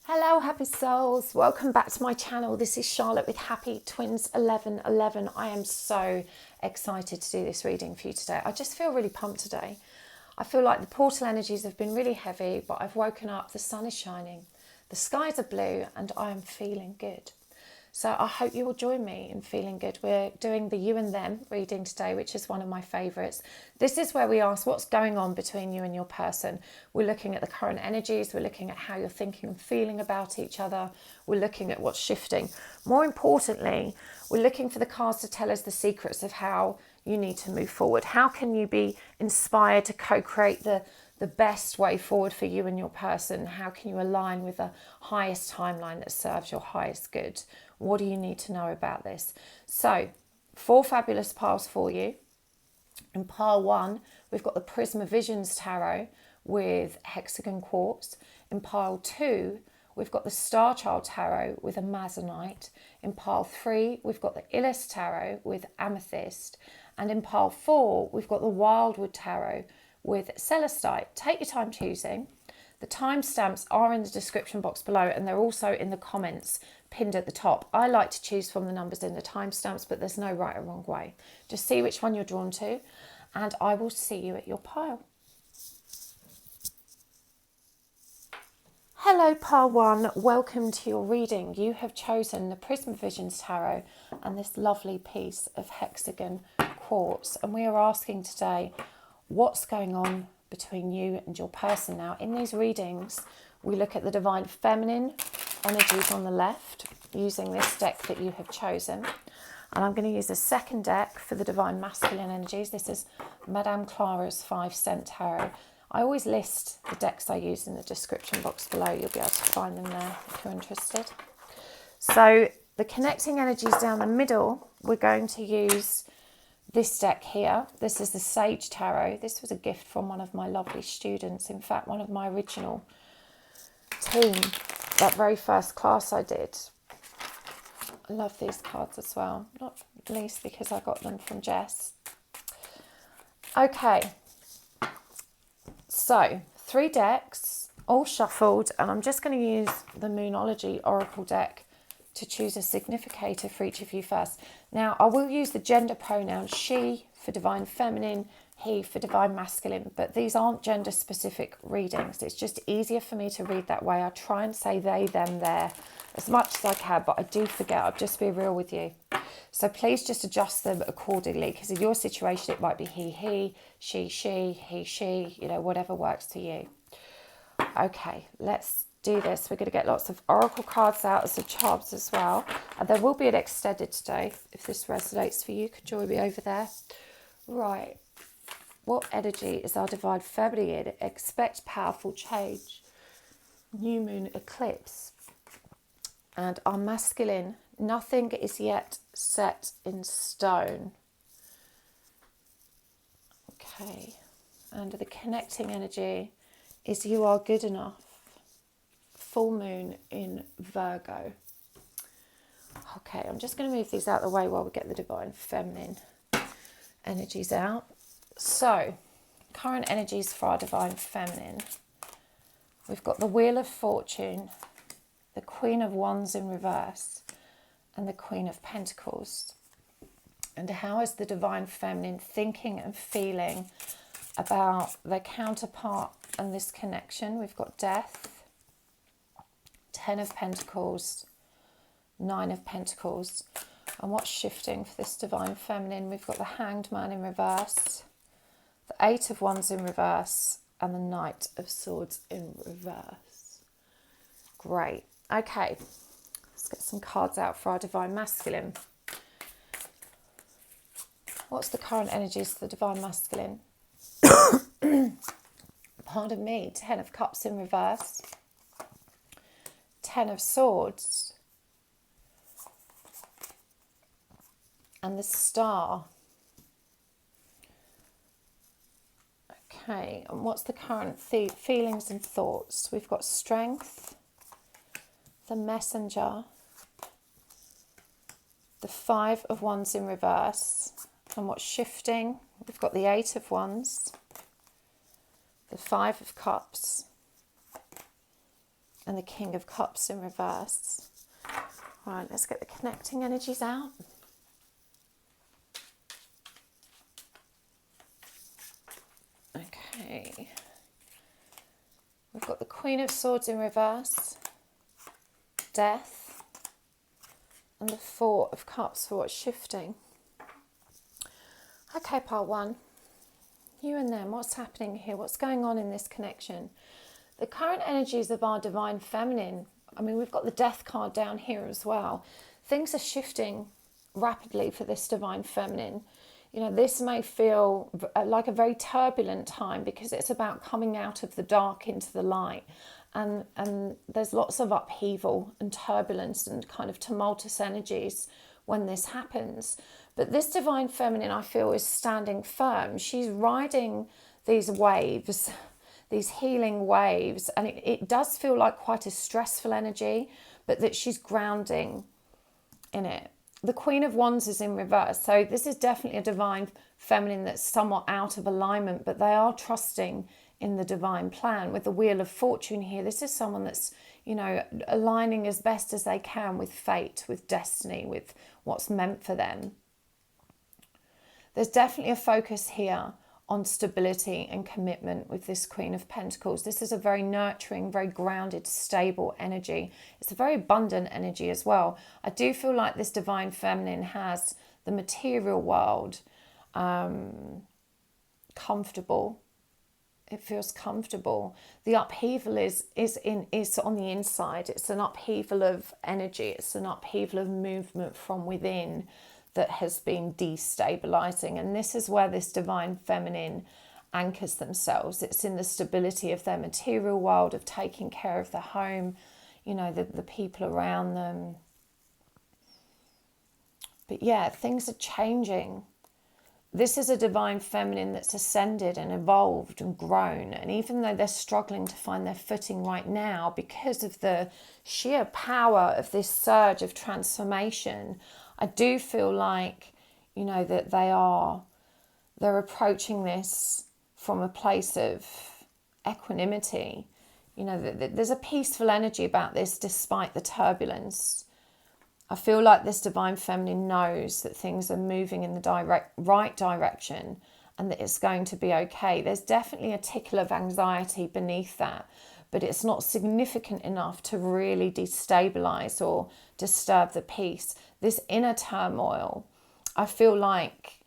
Hello happy souls, welcome back to my channel. This is Charlotte with Happy Twins 1111. I am so excited to do this reading for you today. I just feel really pumped today. I feel like the portal energies have been really heavy, but I've woken up, the sun is shining, the skies are blue, and I am feeling good. So I hope you will join me in feeling good. We're doing the you and them reading today, which is one of my favourites. This is where we ask what's going on between you and your person. We're looking at the current energies. We're looking at how you're thinking and feeling about each other. We're looking at what's shifting. More importantly, we're looking for the cards to tell us the secrets of how you need to move forward. How can you be inspired to co-create the best way forward for you and your person? How can you align with the highest timeline that serves your highest good? What do you need to know about this? So, 4 fabulous piles for you. In pile 1, we've got the Prisma Visions Tarot with hexagon quartz. In pile 2, we've got the Starchild Tarot with amazonite. In pile 3, we've got the illest Tarot with amethyst. And in pile 4, we've got the Wildwood Tarot with celestite. Take your time choosing. The timestamps are in the description box below, and they're also in the comments pinned at the top. I like to choose from the numbers in the timestamps, but there's no right or wrong way. Just see which one you're drawn to, and I will see you at your pile. Hello pile 1, welcome to your reading. You have chosen the Prisma Visions Tarot and this lovely piece of hexagon quartz, and we are asking today what's going on between you and your person. Now, in these readings, we look at the divine feminine energies on the left using this deck that you have chosen. And I'm going to use a second deck for the divine masculine energies. This is Madame Clara's 5-cent tarot. I always list the decks I use in the description box below. You'll be able to find them there if you're interested. So the connecting energies down the middle, we're going to use this deck here. This is the Sage Tarot. This was a gift from one of my lovely students. In fact, one of my original team, that very first class I did. I love these cards as well, not least because I got them from Jess. Okay, so 3 decks, all shuffled, and I'm just going to use the Moonology Oracle deck to choose a significator for each of you first. Now, I will use the gender pronouns she for divine feminine, he for divine masculine, but these aren't gender specific readings. It's just easier for me to read that way. I try and say they, them, their as much as I can, but I do forget. I'll just be real with you. So please just adjust them accordingly, because in your situation it might be he, she, he, she, you know, whatever works for you. Okay, let's do this. We're going to get lots of oracle cards out as the charms as well, and there will be an extended today. If this resonates for you, you could join me over there. Right, what energy is our divine feminine? Expect powerful change, new moon eclipse. And our masculine, nothing is yet set in stone. Okay, and the connecting energy is you are good enough. Full moon in Virgo. Okay, I'm just going to move these out of the way while we get the divine feminine energies out. So, current energies for our divine feminine. We've got the Wheel of Fortune, the Queen of Wands in reverse, and the Queen of Pentacles. And how is the divine feminine thinking and feeling about their counterpart and this connection? We've got Death, 10 of Pentacles, 9 of Pentacles. And what's shifting for this divine feminine? We've got the Hanged Man in reverse, the 8 of Wands in reverse, and the Knight of Swords in reverse. Great. Okay, let's get some cards out for our divine masculine. What's the current energies for the divine masculine? Pardon me. 10 of Cups in reverse, 10 of Swords, and the Star. Okay, and what's the current feelings and thoughts? We've got Strength, the Messenger, the 5 of Wands in reverse, and what's shifting? We've got the 8 of Wands, the 5 of Cups, and the King of Cups in reverse. Right, let's get the connecting energies out. Okay. We've got the Queen of Swords in reverse, Death, and the Four of Cups for what's shifting. Okay, part one. You and them, what's happening here? What's going on in this connection? The current energies of our divine feminine. I mean, we've got the Death card down here as well. Things are shifting rapidly for this divine feminine. You know, this may feel like a very turbulent time because it's about coming out of the dark into the light. And there's lots of upheaval and turbulence and kind of tumultuous energies when this happens. But this divine feminine, I feel, is standing firm. She's riding these waves, these healing waves. And it does feel like quite a stressful energy, but that she's grounding in it. The Queen of Wands is in reverse. So this is definitely a divine feminine that's somewhat out of alignment, but they are trusting in the divine plan. With the Wheel of Fortune here, this is someone that's, you know, aligning as best as they can with fate, with destiny, with what's meant for them. There's definitely a focus here on stability and commitment with this Queen of Pentacles. This is a very nurturing, very grounded, stable energy. It's a very abundant energy as well. I do feel like this divine feminine has the material world comfortable. It feels comfortable. The upheaval is on the inside. It's an upheaval of energy. It's an upheaval of movement from within that has been destabilizing. And this is where this divine feminine anchors themselves. It's in the stability of their material world, of taking care of the home, you know, the people around them. But yeah, things are changing. This is a divine feminine that's ascended and evolved and grown. And even though they're struggling to find their footing right now because of the sheer power of this surge of transformation, I do feel like, you know, that they're approaching this from a place of equanimity. You know, there's a peaceful energy about this despite the turbulence. I feel like this divine feminine knows that things are moving in the right direction and that it's going to be okay. There's definitely a tickle of anxiety beneath that, but it's not significant enough to really destabilize or disturb the peace. This inner turmoil, I feel like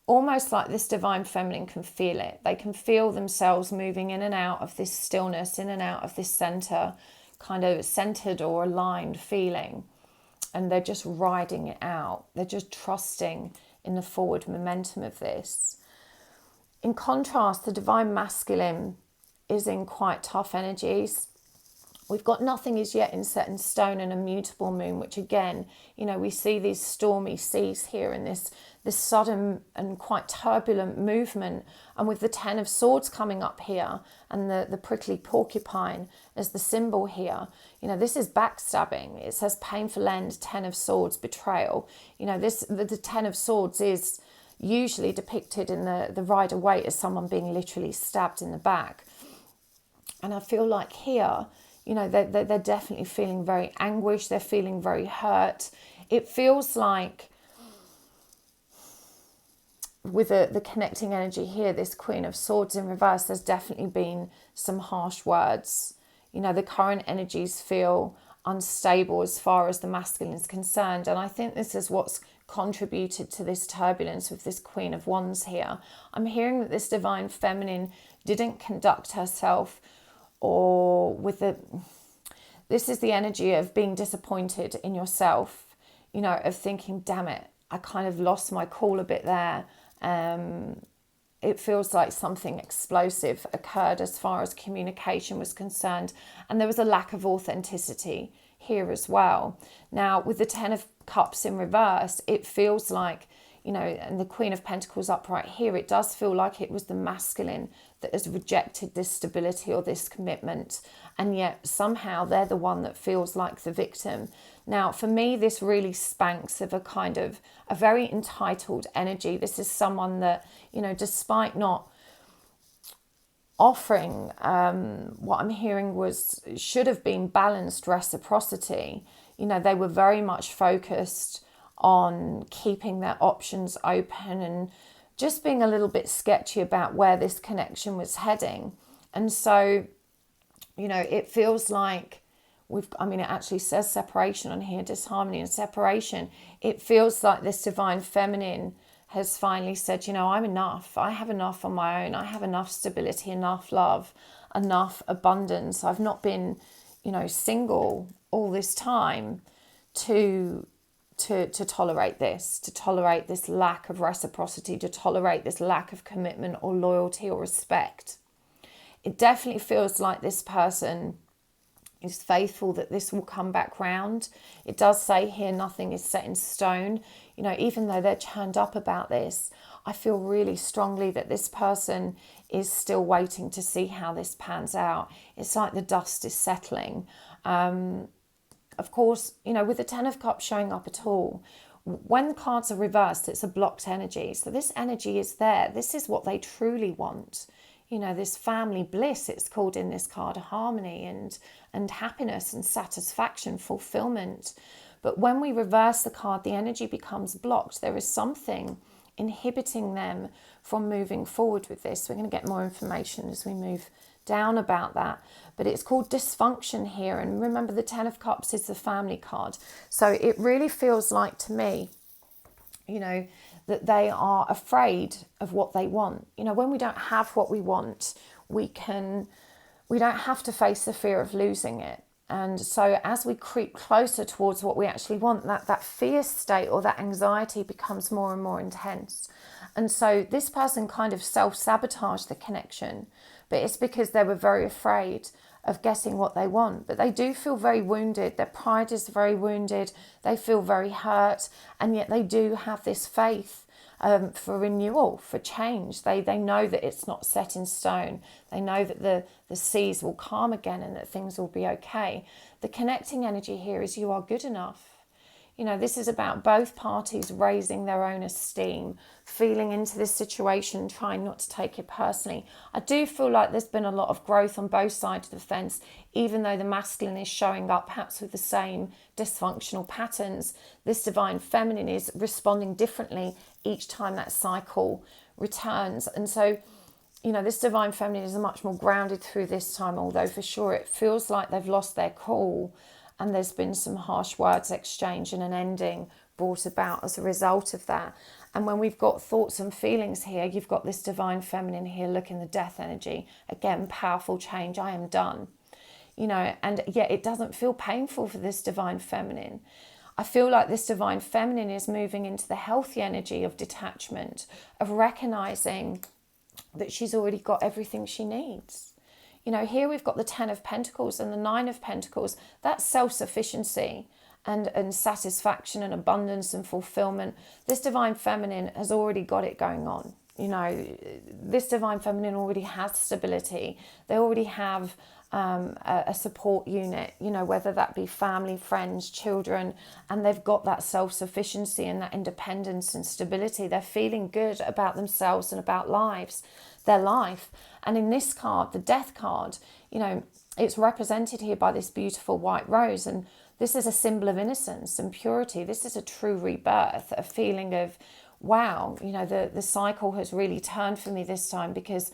almost like this divine feminine can feel it. They can feel themselves moving in and out of this stillness, in and out of this center, kind of centered or aligned feeling. And they're just riding it out. They're just trusting in the forward momentum of this. In contrast, the divine masculine is in quite tough energies. We've got nothing is yet in set in stone and a mutable moon, which again, you know, we see these stormy seas here and this sudden and quite turbulent movement. And with the Ten of Swords coming up here and the prickly porcupine as the symbol here, you know, this is backstabbing. It says painful end, Ten of Swords, betrayal. You know, the Ten of Swords is usually depicted in the Rider-Waite as someone being literally stabbed in the back. And I feel like here, you know, they're definitely feeling very anguished. They're feeling very hurt. It feels like with the connecting energy here, this Queen of Swords in reverse, there's definitely been some harsh words. You know, the current energies feel unstable as far as the masculine is concerned. And I think this is what's contributed to this turbulence with this Queen of Wands here. I'm hearing that this divine feminine didn't conduct herself or with this is the energy of being disappointed in yourself, you know, of thinking, damn it, I kind of lost my cool a bit there. It feels like something explosive occurred as far as communication was concerned. And there was a lack of authenticity here as well. Now, with the Ten of Cups in reverse, it feels like, you know, and the Queen of Pentacles upright here, it does feel like it was the masculine that has rejected this stability or this commitment. And yet somehow they're the one that feels like the victim. Now, for me, this really spanks of a kind of a very entitled energy. This is someone that, you know, despite not offering, what I'm hearing should have been balanced reciprocity. You know, they were very much focused on keeping their options open and just being a little bit sketchy about where this connection was heading. And so, you know, it feels like it actually says separation on here, disharmony and separation. It feels like this divine feminine has finally said, you know, I'm enough. I have enough on my own. I have enough stability, enough love, enough abundance. I've not been, you know, single all this time to tolerate this lack of reciprocity, to tolerate this lack of commitment or loyalty or respect. It definitely feels like this person is faithful that this will come back round. It does say here, nothing is set in stone. You know, even though they're churned up about this, I feel really strongly that this person is still waiting to see how this pans out. It's like the dust is settling. Of course, you know, with the Ten of Cups showing up at all, when the cards are reversed, it's a blocked energy. So this energy is there. This is what they truly want. You know, this family bliss, it's called in this card, harmony and happiness and satisfaction, fulfillment. But when we reverse the card, the energy becomes blocked. There is something inhibiting them from moving forward with this. We're going to get more information as we move down about that. But it's called dysfunction here. And remember, the Ten of Cups is the family card. So it really feels like to me, you know, that they are afraid of what they want. You know, when we don't have what we want, we don't have to face the fear of losing it. And so as we creep closer towards what we actually want, that fear state or that anxiety becomes more and more intense. And so this person kind of self-sabotaged the connection, but it's because they were very afraid of getting what they want. But they do feel very wounded. Their pride is very wounded. They feel very hurt. And yet they do have this faith for renewal, for change. They know that it's not set in stone. They know that the seas will calm again and that things will be okay. The connecting energy here is you are good enough. You know, this is about both parties raising their own esteem, feeling into this situation, trying not to take it personally. I do feel like there's been a lot of growth on both sides of the fence, even though the masculine is showing up perhaps with the same dysfunctional patterns. This divine feminine is responding differently each time that cycle returns. And so, you know, this divine feminine is much more grounded through this time, although for sure it feels like they've lost their cool. And there's been some harsh words exchanged and an ending brought about as a result of that. And when we've got thoughts and feelings here, you've got this divine feminine here, look in the death energy. Again, powerful change. I am done. You know, and yet it doesn't feel painful for this divine feminine. I feel like this divine feminine is moving into the healthy energy of detachment, of recognizing that she's already got everything she needs. You know, here we've got the Ten of Pentacles and the Nine of Pentacles. That's self-sufficiency and satisfaction and abundance and fulfillment. This divine feminine has already got it going on. You know, this divine feminine already has stability. They already have a support unit, you know, whether that be family, friends, children, and they've got that self-sufficiency and that independence and stability. They're feeling good about themselves and about their life. And in this card, the death card, you know, it's represented here by this beautiful white rose. And this is a symbol of innocence and purity. This is a true rebirth, a feeling of, wow, you know, the cycle has really turned for me this time because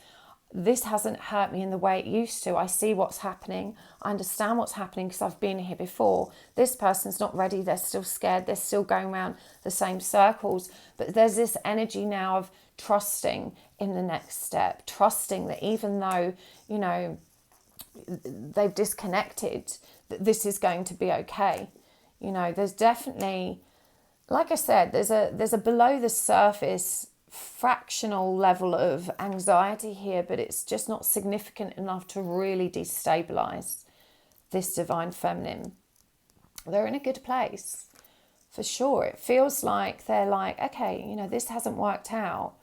this hasn't hurt me in the way it used to. I see what's happening. I understand what's happening because I've been here before. This person's not ready. They're still scared. They're still going around the same circles. But there's this energy now of trusting in the next step, trusting that even though, you know, they've disconnected, that this is going to be okay. You know, there's definitely, like I said, there's a below the surface fractional level of anxiety here, but it's just not significant enough to really destabilize this divine feminine. They're in a good place for sure. It feels like they're like, okay, you know, this hasn't worked out,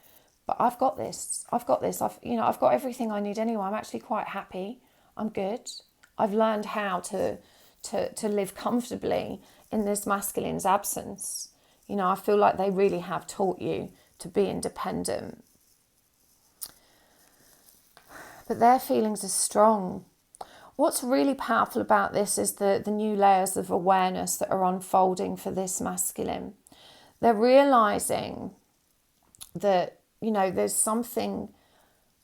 but I've got this. I've got got everything I need anyway. I'm actually quite happy. I'm good. I've learned how to live comfortably in this masculine's absence. You know, I feel like they really have taught you to be independent. but their feelings are strong. What's really powerful about this is the new layers of awareness that are unfolding for this masculine. They're realizing that,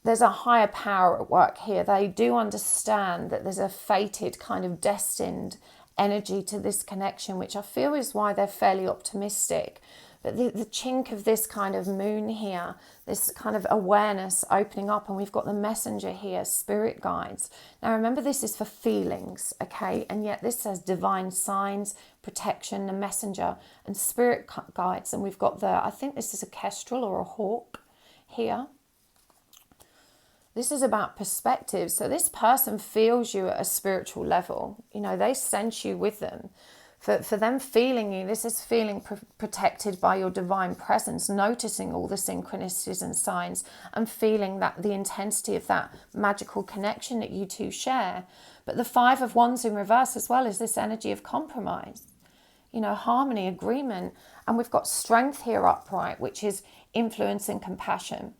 there's a higher power at work here. They do understand that there's a fated kind of destined energy to this connection, which I feel is why they're fairly optimistic. But the chink of this kind of moon here, this kind of awareness opening up, and we've got the messenger here, spirit guides. Now remember, this is for feelings, okay? And yet this says divine signs, protection, the messenger, and spirit guides. And we've got I think this is a kestrel or a hawk here. This is about perspective. So this person feels you at a spiritual level. They sense you with them. For them feeling you, this is feeling protected by your divine presence, noticing all the synchronicities and signs and feeling that the intensity of that magical connection that you two share. But the Five of Wands in reverse as well is this energy of compromise, harmony, agreement. And we've got strength here upright, which is influence and compassion.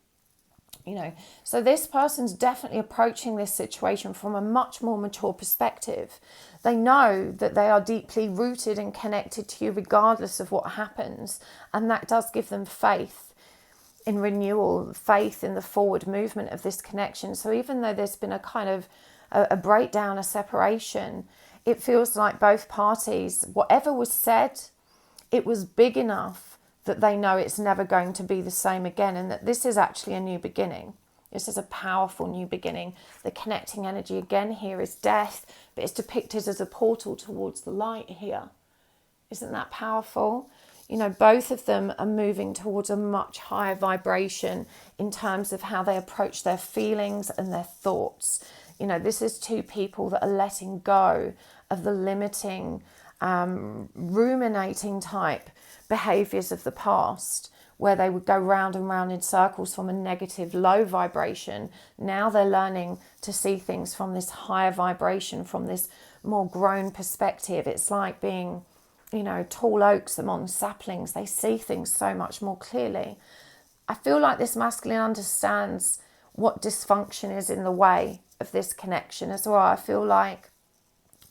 So this person's definitely approaching this situation from a much more mature perspective. They know that they are deeply rooted and connected to you regardless of what happens. And that does give them faith in renewal, faith in the forward movement of this connection. So even though there's been a kind of a breakdown, a separation, it feels like both parties, whatever was said, it was big enough that they know it's never going to be the same again, and that this is actually a new beginning. This is a powerful new beginning. The connecting energy again here is death, but it's depicted as a portal towards the light here. Isn't that powerful? Both of them are moving towards a much higher vibration in terms of how they approach their feelings and their thoughts. This is two people that are letting go of the limiting, ruminating type behaviors of the past, where they would go round and round in circles from a negative low vibration. Now they're learning to see things from this higher vibration, from this more grown perspective. It's like being, tall oaks among saplings. They see things so much more clearly. I feel like this masculine understands what dysfunction is in the way of this connection as well. I feel like,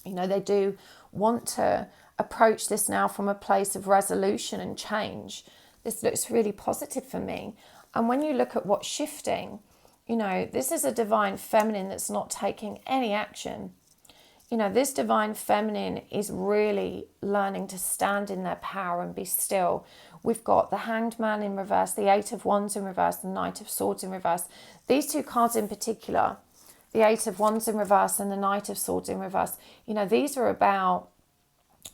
they do want to approach this now from a place of resolution and change. This looks really positive for me. And when you look at what's shifting, this is a divine feminine that's not taking any action. This divine feminine is really learning to stand in their power and be still. We've got the Hanged Man in reverse, the Eight of Wands in reverse, the Knight of Swords in reverse. These two cards in particular, the Eight of Wands in reverse and the Knight of Swords in reverse, these are about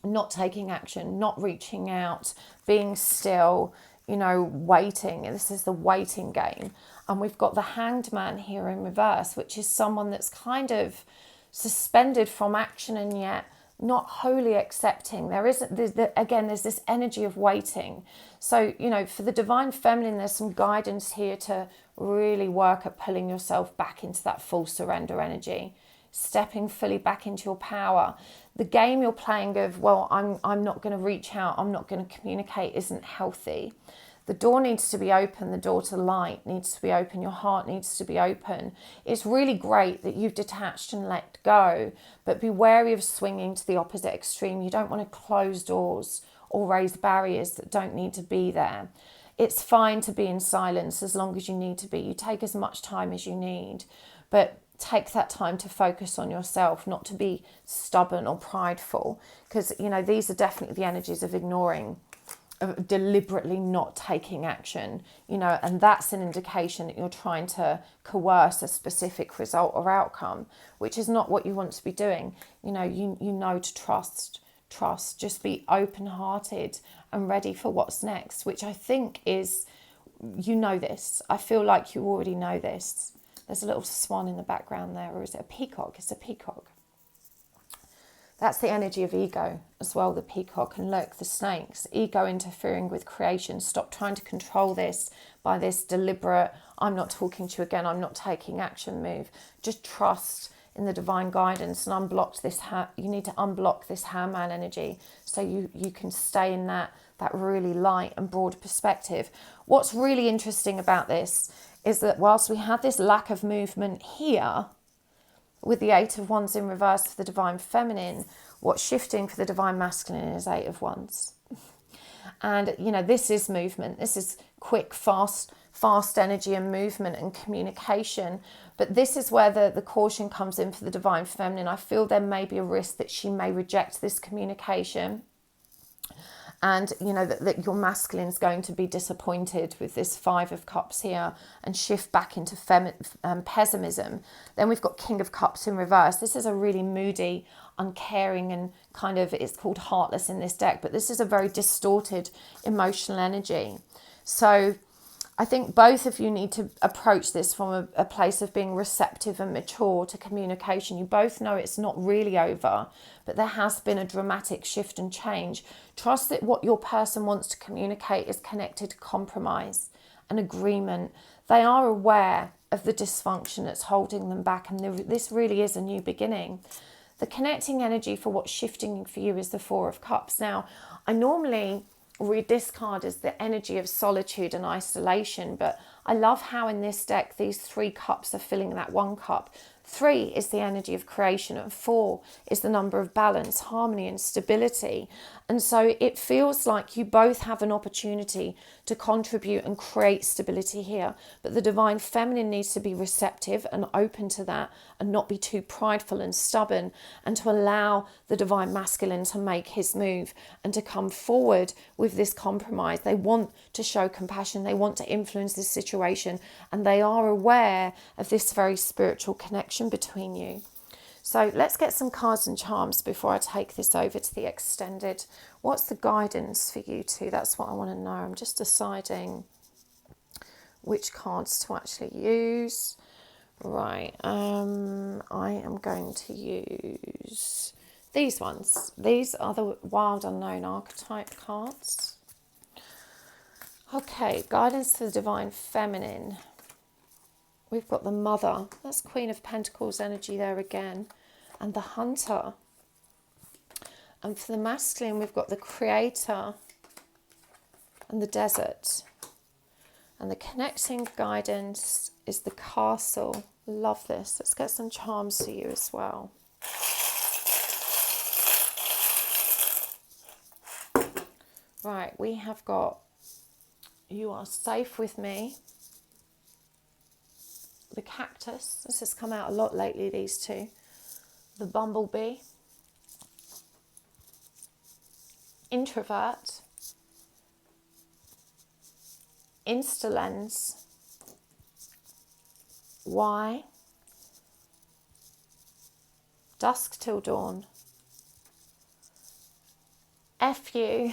not taking action, not reaching out, being still, waiting. This is the waiting game. And we've got the Hanged Man here in reverse, which is someone that's kind of suspended from action and yet not wholly accepting. There's this energy of waiting. So, for the divine feminine, there's some guidance here to really work at pulling yourself back into that full surrender energy, stepping fully back into your power. The game you're playing of, well, I'm not going to reach out, I'm not going to communicate, isn't healthy. The door needs to be open, the door to light needs to be open, your heart needs to be open. It's really great that you've detached and let go, but be wary of swinging to the opposite extreme. You don't want to close doors or raise barriers that don't need to be there. It's fine to be in silence as long as you need to be. You take as much time as you need, but take that time to focus on yourself, not to be stubborn or prideful, because, these are definitely the energies of ignoring, of deliberately not taking action, and that's an indication that you're trying to coerce a specific result or outcome, which is not what you want to be doing. You know to trust, just be open-hearted and ready for what's next, which I think is, this. I feel like you already know this. There's a little swan in the background there, or is it a peacock? It's a peacock. That's the energy of ego as well, the peacock. And look, the snakes, ego interfering with creation. Stop trying to control this by this deliberate, I'm not talking to you again, I'm not taking action move. Just trust in the divine guidance and unblock this. You need to unblock this hangman energy so you can stay in that really light and broad perspective. What's really interesting about this is that whilst we had this lack of movement here, with the Eight of Wands in reverse for the Divine Feminine, what's shifting for the Divine Masculine is Eight of Wands. And, you know, this is movement. This is quick, fast energy and movement and communication. But this is where the caution comes in for the Divine Feminine. I feel there may be a risk that she may reject this communication. And, you know, that your masculine is going to be disappointed with this Five of Cups here and shift back into pessimism. Then we've got King of Cups in reverse. This is a really moody, uncaring and kind of, it's called heartless in this deck, but this is a very distorted emotional energy. So I think both of you need to approach this from a place of being receptive and mature to communication. You both know it's not really over, but there has been a dramatic shift and change. Trust that what your person wants to communicate is connected to compromise and agreement. They are aware of the dysfunction that's holding them back, and this really is a new beginning. The connecting energy for what's shifting for you is the Four of Cups. Now, I normally read this card as the energy of solitude and isolation, but I love how in this deck these three cups are filling that one cup. 3 is the energy of creation, and 4 is the number of balance, harmony and stability. And so it feels like you both have an opportunity to contribute and create stability here. But the Divine Feminine needs to be receptive and open to that and not be too prideful and stubborn, and to allow the Divine Masculine to make his move and to come forward with this compromise. They want to show compassion. They want to influence this situation, and they are aware of this very spiritual connection between you. So let's get some cards and charms before I take this over to the extended. What's the guidance for you two? That's what I want to know. I'm just deciding which cards to actually use. Right, I am going to use these ones. These are the Wild Unknown Archetype cards. Okay, guidance for the Divine Feminine. We've got the Mother, that's Queen of Pentacles energy there again, and the Hunter. And for the masculine, we've got the Creator and the Desert. And the connecting guidance is the Castle. Love this. Let's get some charms for you as well. Right, we have got You Are Safe With Me. The Cactus, this has come out a lot lately, these two. The Bumblebee. Introvert. Instalens. Why? Dusk Till Dawn. FU.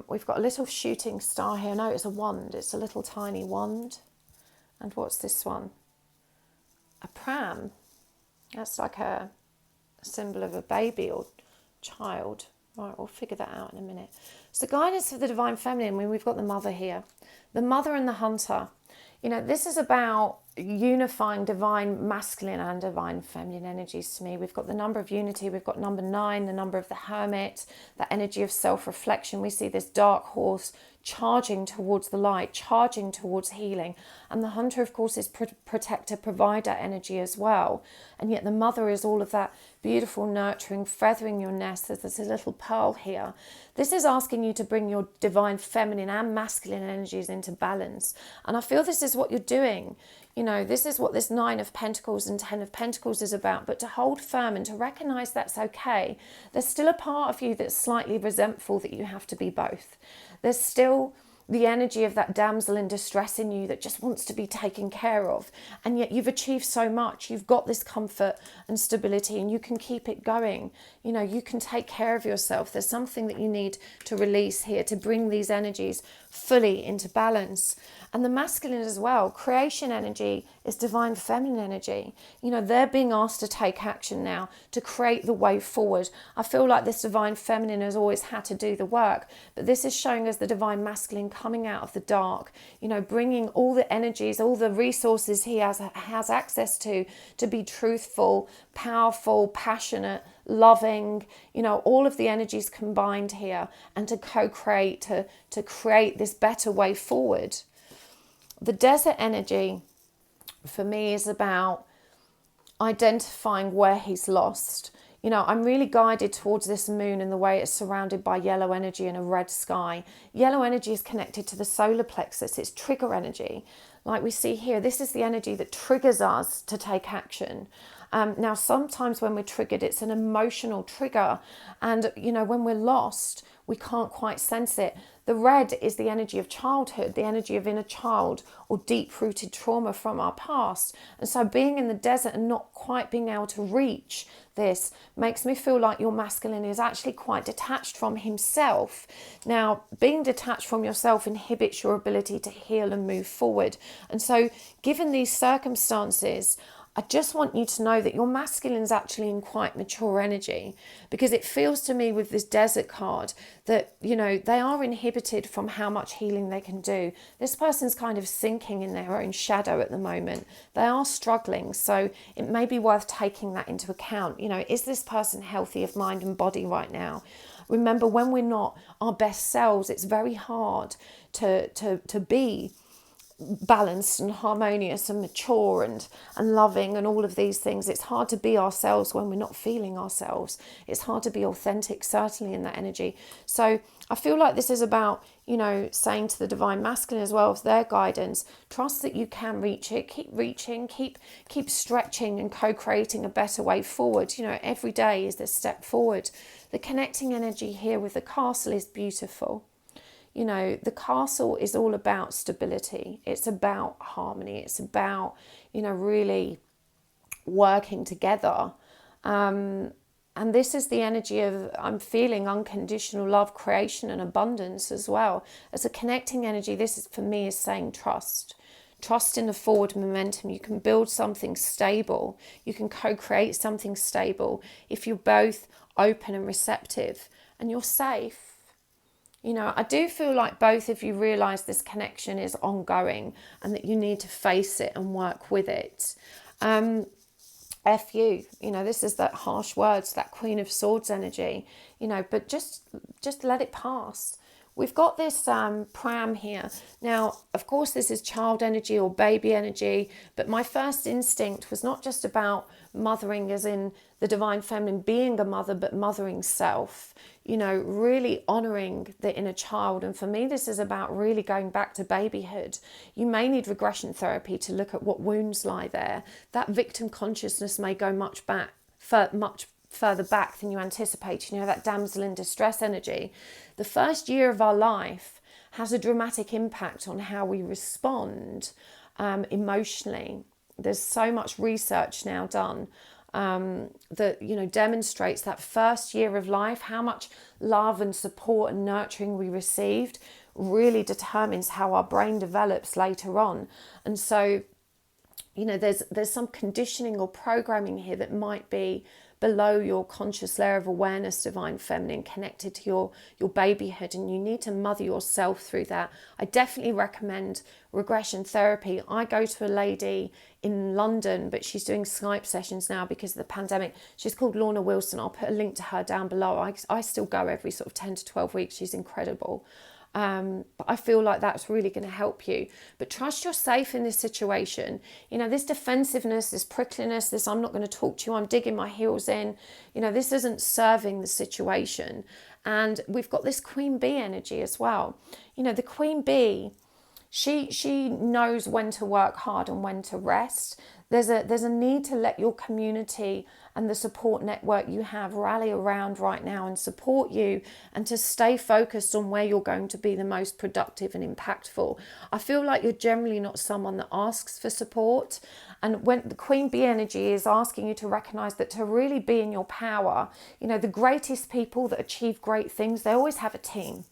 We've got a little shooting star here. No, it's a wand. It's a little tiny wand. And what's this one? A pram. That's like a symbol of a baby or child. Right, we'll figure that out in a minute. So guidance for the Divine Feminine, I mean, we've got the Mother here. The Mother and the Hunter. You know, this is about unifying Divine Masculine and Divine Feminine energies to me. We've got the number of unity. We've got number 9, the number of the Hermit, that energy of self-reflection. We see this dark horse charging towards the light, charging towards healing. And the Hunter, of course, is protector, provider energy as well. And yet the Mother is all of that beautiful, nurturing, feathering your nest. There's a little pearl here. This is asking you to bring your Divine Feminine and Masculine energies into balance. And I feel this is what you're doing. You know, this is what this 9 of Pentacles and 10 of Pentacles is about. But to hold firm and to recognise that's okay. There's still a part of you that's slightly resentful that you have to be both. There's still the energy of that damsel in distress in you that just wants to be taken care of. And yet you've achieved so much. You've got this comfort and stability, and you can keep it going. You know, you can take care of yourself. There's something that you need to release here to bring these energies fully into balance. And the masculine as well, creation energy is divine feminine energy. You know, they're being asked to take action now to create the way forward. I feel like this divine feminine has always had to do the work, but this is showing us the divine masculine coming out of the dark, you know, bringing all the energies, all the resources he has access to be truthful, powerful, passionate, loving, you know, all of the energies combined here, and to co-create, to create this better way forward. The desert energy for me is about identifying where he's lost. You know, I'm really guided towards this moon and the way it's surrounded by yellow energy and a red sky. Yellow energy is connected to the solar plexus. It's trigger energy. Like we see here, this is the energy that triggers us to take action. Now, sometimes when we're triggered, it's an emotional trigger. And, you know, when we're lost, we can't quite sense it. The red is the energy of childhood, the energy of inner child or deep-rooted trauma from our past. And so being in the desert and not quite being able to reach this makes me feel like your masculine is actually quite detached from himself. Now, being detached from yourself inhibits your ability to heal and move forward. And so given these circumstances, I just want you to know that your masculine is actually in quite mature energy, because it feels to me with this desert card that, you know, they are inhibited from how much healing they can do. This person's kind of sinking in their own shadow at the moment. They are struggling. So it may be worth taking that into account. You know, is this person healthy of mind and body right now? Remember, when we're not our best selves, it's very hard to be balanced and harmonious and mature and loving and all of these things. It's hard to be ourselves when we're not feeling ourselves. It's hard to be authentic, certainly, in that energy. So I feel like this is about, you know, saying to the divine masculine as well as their guidance, trust that you can reach it, keep reaching, keep stretching and co-creating a better way forward. You know, every day is this step forward. The connecting energy here with the castle is beautiful. You know, the castle is all about stability. It's about harmony. It's about, you know, really working together. And this is the energy of, I'm feeling unconditional love, creation and abundance as well. As a connecting energy, this is, for me, is saying trust. Trust in the forward momentum. You can build something stable. You can co-create something stable if you're both open and receptive, and you're safe. You know, I do feel like both of you realise this connection is ongoing and that you need to face it and work with it. F you, you know, this is that harsh words, that Queen of Swords energy, you know, but just let it pass. We've got this pram here. Now, of course, this is child energy or baby energy, but my first instinct was not just about mothering as in the divine feminine being a mother, but mothering self, you know, really honouring the inner child. And for me, this is about really going back to babyhood. You may need regression therapy to look at what wounds lie there. That victim consciousness may go much further back than you anticipate. You know, that damsel in distress energy. The first year of our life has a dramatic impact on how we respond emotionally. There's so much research now done that, you know, demonstrates that first year of life, how much love and support and nurturing we received really determines how our brain develops later on. And so, you know, there's some conditioning or programming here that might be below your conscious layer of awareness, divine feminine, connected to your babyhood, and you need to mother yourself through that. I definitely recommend regression therapy. I go to a lady in London, but she's doing Skype sessions now because of the pandemic. She's called Lorna Wilson. I'll put a link to her down below. I still go every sort of 10 to 12 weeks. She's incredible. But I feel like that's really going to help you. But trust you're safe in this situation. You know, this defensiveness, this prickliness, this I'm not going to talk to you, I'm digging my heels in. You know, this isn't serving the situation. And we've got this Queen Bee energy as well. You know, the Queen Bee, she knows when to work hard and when to rest. There's a need to let your community and the support network you have rally around right now and support you, and to stay focused on where you're going to be the most productive and impactful. I feel like you're generally not someone that asks for support. And when the Queen Bee energy is asking you to recognize that to really be in your power, you know, the greatest people that achieve great things, they always have a team.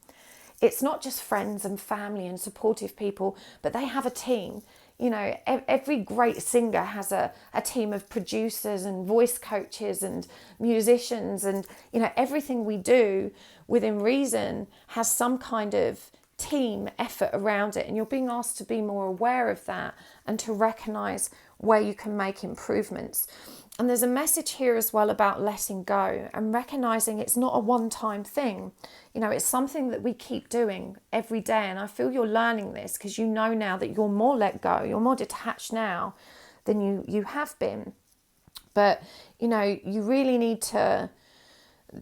It's not just friends and family and supportive people, but they have a team. You know, every great singer has a team of producers and voice coaches and musicians, and, you know, everything we do within reason has some kind of team effort around it, and you're being asked to be more aware of that and to recognize where you can make improvements. And there's a message here as well about letting go and recognizing it's not a one-time thing. You know, it's something that we keep doing every day. And I feel you're learning this because you know now that you're more let go, you're more detached now than you have been. But, you know, you really need to,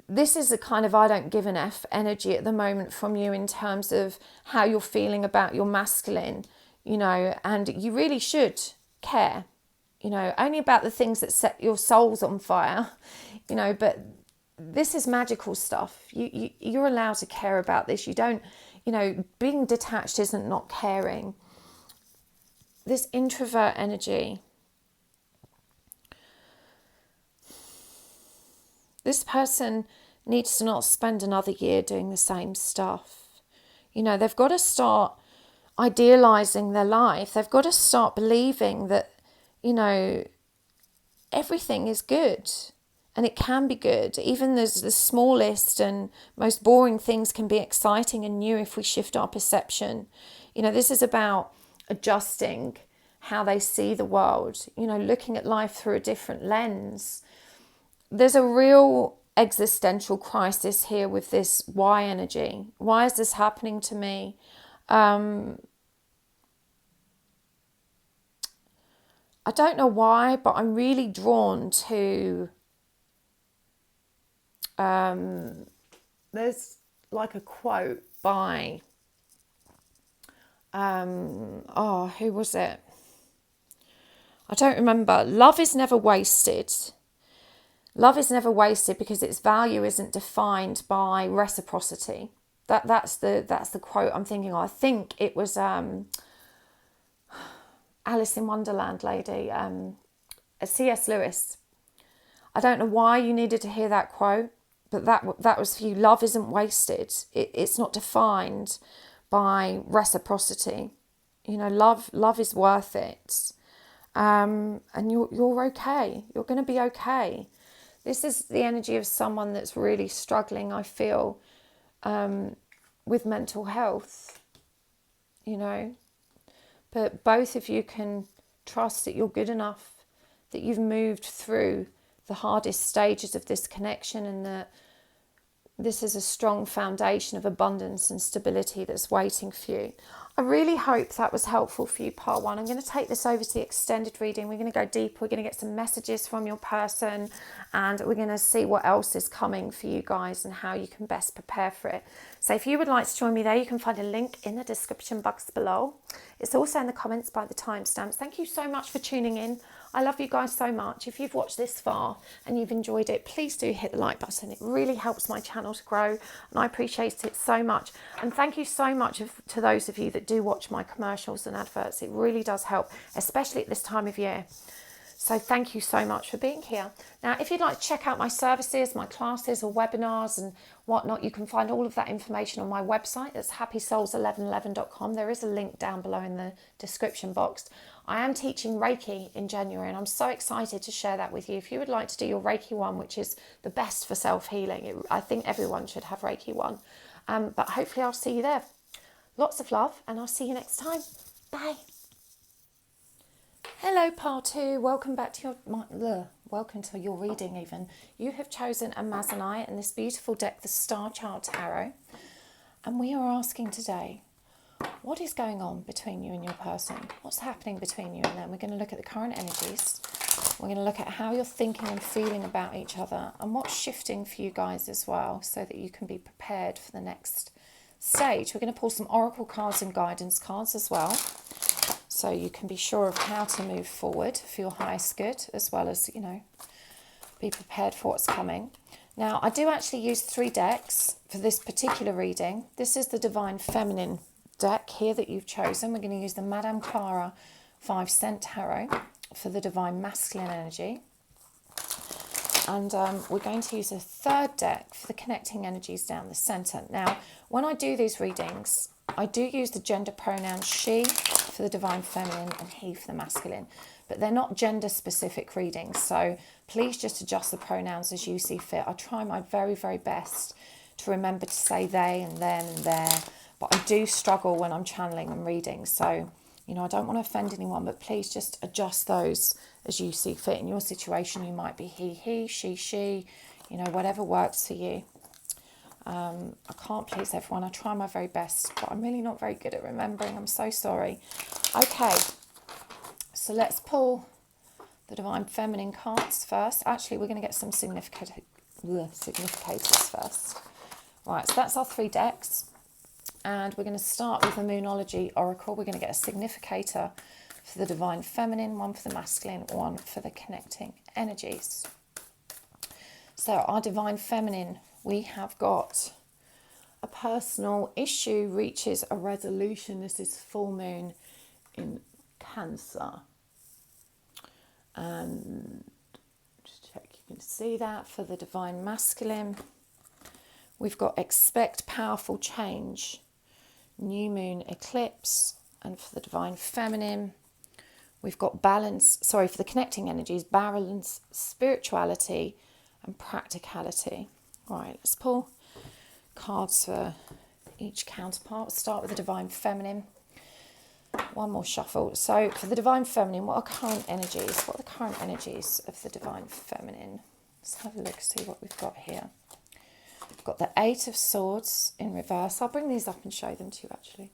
this is a kind of I don't give an F energy at the moment from you in terms of how you're feeling about your masculine, you know, and you really should care. You know, only about the things that set your souls on fire, you know, but this is magical stuff. You're allowed to care about this. You don't, you know, being detached isn't not caring. This introvert energy, this person needs to not spend another year doing the same stuff. You know, they've got to start idealizing their life. They've got to start believing that, you know, everything is good and it can be good. Even the smallest and most boring things can be exciting and new if we shift our perception. You know, this is about adjusting how they see the world, you know, looking at life through a different lens. There's a real existential crisis here with this why energy. Why is this happening to me? I don't know why, but I'm really drawn to, there's like a quote by, who was it? I don't remember. Love is never wasted. Love is never wasted because its value isn't defined by reciprocity. That's the quote I'm thinking of. I think it was, Alice in Wonderland lady, C.S. Lewis. I don't know why you needed to hear that quote, but that was for you. Love isn't wasted. It's not defined by reciprocity. You know, love is worth it, and you're okay. You're going to be okay. This is the energy of someone that's really struggling, I feel, with mental health. You know. But both of you can trust that you're good enough, that you've moved through the hardest stages of this connection, and that this is a strong foundation of abundance and stability that's waiting for you. I really hope that was helpful for you, part one. I'm going to take this over to the extended reading. We're going to go deeper. We're going to get some messages from your person, and we're going to see what else is coming for you guys and how you can best prepare for it. So if you would like to join me there, you can find a link in the description box below. It's also in the comments by the timestamps. Thank you so much for tuning in. I love you guys so much. If you've watched this far and you've enjoyed it, please do hit the like button. It really helps my channel to grow, and I appreciate it so much. And thank you so much to those of you that do watch my commercials and adverts. It really does help, especially at this time of year. So thank you so much for being here. Now, if you'd like to check out my services, my classes or webinars and whatnot, you can find all of that information on my website. That's happysouls1111.com. There is a link down below in the description box. I am teaching Reiki in January, and I'm so excited to share that with you. If you would like to do your Reiki 1, which is the best for self-healing, I think everyone should have Reiki 1. But hopefully I'll see you there. Lots of love, and I'll see you next time. Bye. Hello, part 2. Welcome back to welcome to your reading even. You have chosen a Amazonite and this beautiful deck, the Starchild Tarot. And we are asking today, what is going on between you and your person? What's happening between you and them? We're going to look at the current energies. We're going to look at how you're thinking and feeling about each other and what's shifting for you guys as well, so that you can be prepared for the next stage. We're going to pull some oracle cards and guidance cards as well, so you can be sure of how to move forward for your highest good, as well as, you know, be prepared for what's coming. Now, I do actually use 3 decks for this particular reading. This is the Divine Feminine deck here that you've chosen. We're going to use the Madame Clara 5 Cent Tarot for the Divine Masculine energy. And we're going to use a 3rd deck for the connecting energies down the centre. Now, when I do these readings, I do use the gender pronouns she for the Divine Feminine and he for the Masculine. But they're not gender specific readings, so please just adjust the pronouns as you see fit. I try my very, very best to remember to say they and them and their, but I do struggle when I'm channeling and reading. So, you know, I don't want to offend anyone, but please just adjust those as you see fit. In your situation, you might be he, she, you know, whatever works for you. I can't please everyone. I try my very best, but I'm really not very good at remembering. I'm so sorry. Okay, so let's pull the Divine Feminine cards first. Actually, we're going to get some significators first. Right, so that's our 3 decks. And we're going to start with the Moonology Oracle. We're going to get a significator for the Divine Feminine, one for the Masculine, one for the connecting energies. So our Divine Feminine, we have got a personal issue reaches a resolution. This is full moon in Cancer. And just check you can see that. For the Divine Masculine, we've got expect powerful change, new moon eclipse. And for the Divine Feminine, we've got balance, for the connecting energies, balance, spirituality and practicality. Right, let's pull cards for each counterpart. We'll start with the Divine Feminine. One more shuffle. So for the Divine Feminine, what are current energies? What are the current energies of the Divine Feminine? Let's have a look, see what we've got here. We've got the 8 of Swords in reverse. I'll bring these up and show them to you actually.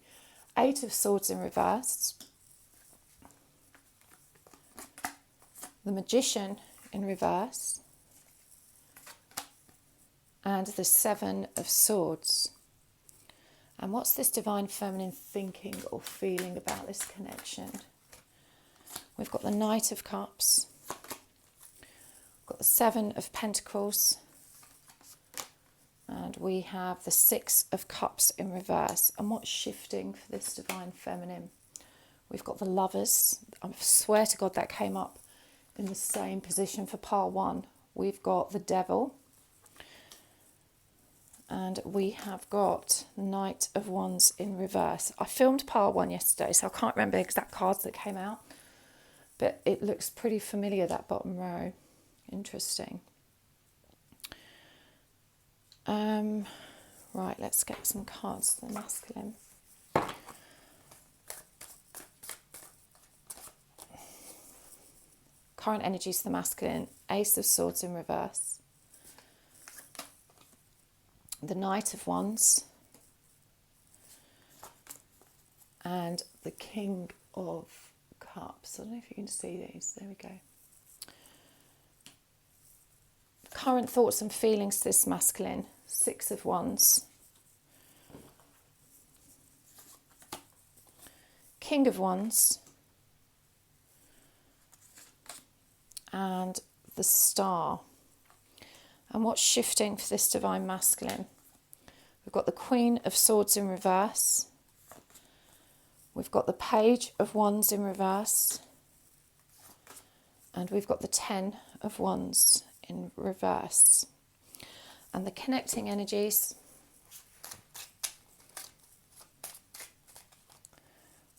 8 of Swords in reverse. The Magician in reverse. And the 7 of Swords. And what's this Divine Feminine thinking or feeling about this connection? We've got the Knight of Cups. We've got the 7 of Pentacles. And we have the 6 of Cups in reverse. And what's shifting for this Divine Feminine? We've got the Lovers. I swear to God that came up in the same position for pile 1. We've got the Devil. And we have got Knight of Wands in reverse. I filmed pile 1 yesterday, so I can't remember the exact cards that came out. But it looks pretty familiar, that bottom row. Interesting. Right, let's get some cards for the Masculine. Current energies for the Masculine. Ace of Swords in reverse. The Knight of Wands. And the King of Cups. I don't know if you can see these. There we go. Current thoughts and feelings to this Masculine. 6 of Wands. King of Wands. And the Star. And what's shifting for this Divine Masculine? We've got the Queen of Swords in reverse. We've got the Page of Wands in reverse. And we've got the 10 of Wands in reverse. And the connecting energies.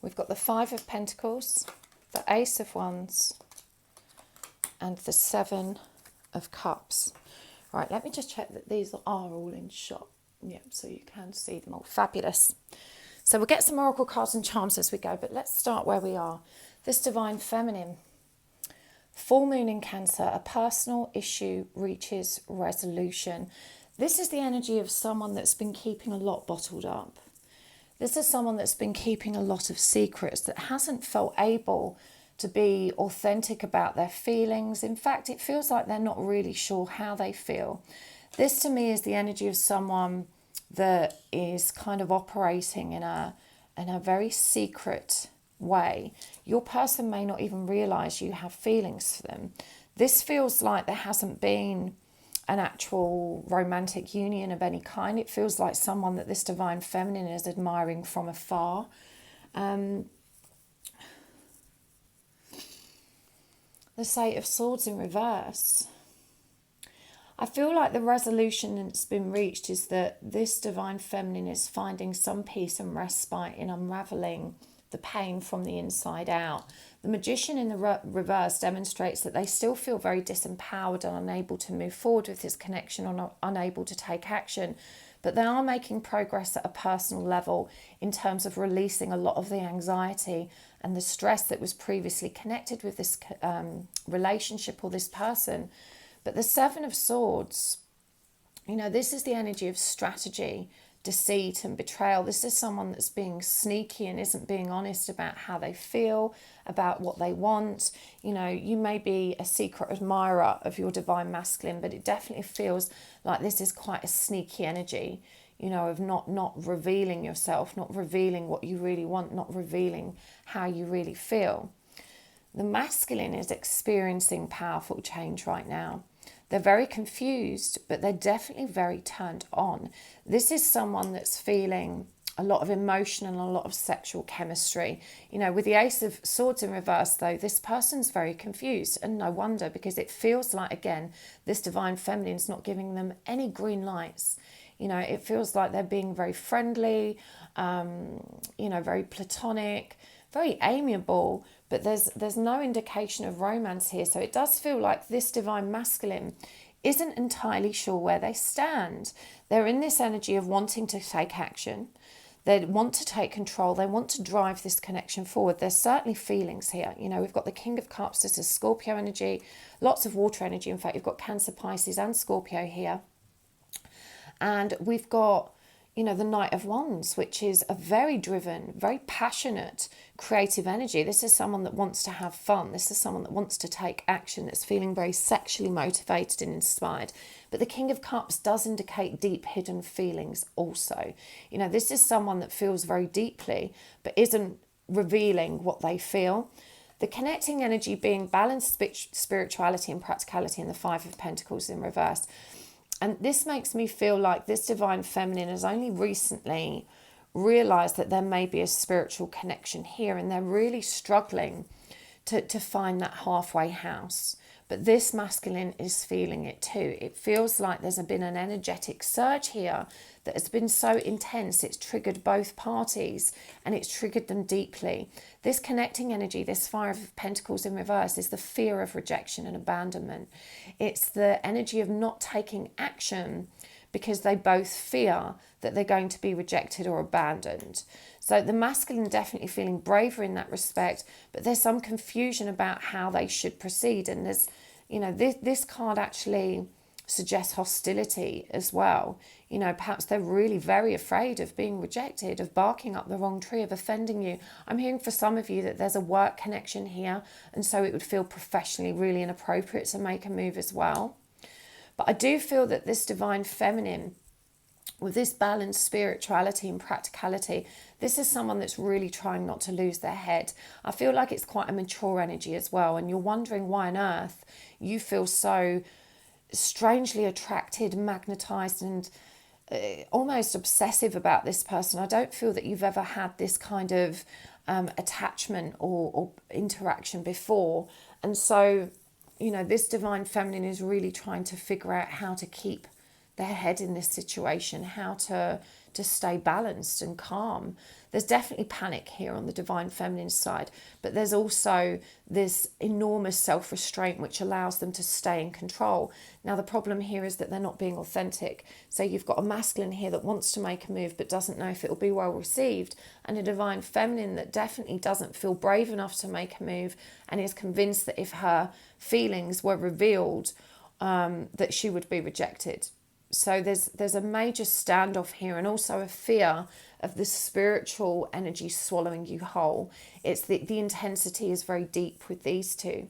We've got the 5 of Pentacles, the Ace of Wands, and the 7 of Cups. Right, let me just check that these are all in shot. Yep, so you can see them all. Fabulous. So we'll get some oracle cards and charms as we go, but let's start where we are. This Divine Feminine. Full moon in Cancer, a personal issue reaches resolution. This is the energy of someone that's been keeping a lot bottled up. This is someone that's been keeping a lot of secrets, that hasn't felt able to be authentic about their feelings. In fact, it feels like they're not really sure how they feel. This to me is the energy of someone that is kind of operating in a very secret way. Your person may not even realize you have feelings for them. This feels like there hasn't been an actual romantic union of any kind. It feels like someone that this Divine Feminine is admiring from afar. The 8 of Swords in reverse. I feel like the resolution that's been reached is that this Divine Feminine is finding some peace and respite in unravelling the pain from the inside out. The Magician in the reverse demonstrates that they still feel very disempowered and unable to move forward with this connection, or unable to take action. But they are making progress at a personal level in terms of releasing a lot of the anxiety and the stress that was previously connected with this relationship or this person. But the Seven of Swords, this is the energy of strategy, deceit and betrayal. This is someone that's being sneaky and isn't being honest about how they feel, about what they want. You may be a secret admirer of your divine masculine, but it definitely feels like this is quite a sneaky energy, of not revealing yourself, not revealing what you really want, not revealing how you really feel. The masculine is experiencing powerful change right now. They're very confused, but they're definitely very turned on. This is someone that's feeling a lot of emotion and a lot of sexual chemistry. With the Ace of Swords in reverse, though, this person's very confused, and no wonder, because it feels like, again, this divine feminine's not giving them any green lights. It feels like they're being very friendly, very platonic, very amiable, but there's no indication of romance here. So it does feel like this divine masculine isn't entirely sure where they stand. They're in this energy of wanting to take action. They want to take control. They want to drive this connection forward. There's certainly feelings here. We've got the King of Cups. This is Scorpio energy, lots of water energy. In fact, you've got Cancer, Pisces and Scorpio here. And we've got, the Knight of Wands, which is a very driven, very passionate, creative energy. This is someone that wants to have fun. This is someone that wants to take action, that's feeling very sexually motivated and inspired. But the King of Cups does indicate deep hidden feelings also. This is someone that feels very deeply, but isn't revealing what they feel. The connecting energy being balanced spirituality and practicality in the Five of Pentacles in reverse. And this makes me feel like this divine feminine has only recently realised that there may be a spiritual connection here, and they're really struggling to find that halfway house. But this masculine is feeling it too. It feels like there's been an energetic surge here that has been so intense. It's triggered both parties and it's triggered them deeply. This connecting energy, this Five of Pentacles in reverse, is the fear of rejection and abandonment. It's the energy of not taking action because they both fear that they're going to be rejected or abandoned. So the masculine definitely feeling braver in that respect, but there's some confusion about how they should proceed. And there's, this card actually suggests hostility as well. Perhaps they're really very afraid of being rejected, of barking up the wrong tree, of offending you. I'm hearing for some of you that there's a work connection here, and so it would feel professionally really inappropriate to make a move as well. But I do feel that this divine feminine, with this balanced spirituality and practicality, this is someone that's really trying not to lose their head. I feel like it's quite a mature energy as well, and you're wondering why on earth you feel so strangely attracted, magnetized and almost obsessive about this person. I don't feel that you've ever had this kind of attachment or interaction before. And so, this divine feminine is really trying to figure out how to keep their head in this situation, how to stay balanced and calm. There's definitely panic here on the divine feminine side, but there's also this enormous self-restraint which allows them to stay in control. Now the problem here is that they're not being authentic. So you've got a masculine here that wants to make a move but doesn't know if it'll be well received, and a divine feminine that definitely doesn't feel brave enough to make a move and is convinced that if her feelings were revealed that she would be rejected. So there's a major standoff here, and also a fear of the spiritual energy swallowing you whole. It's the intensity is very deep with these two.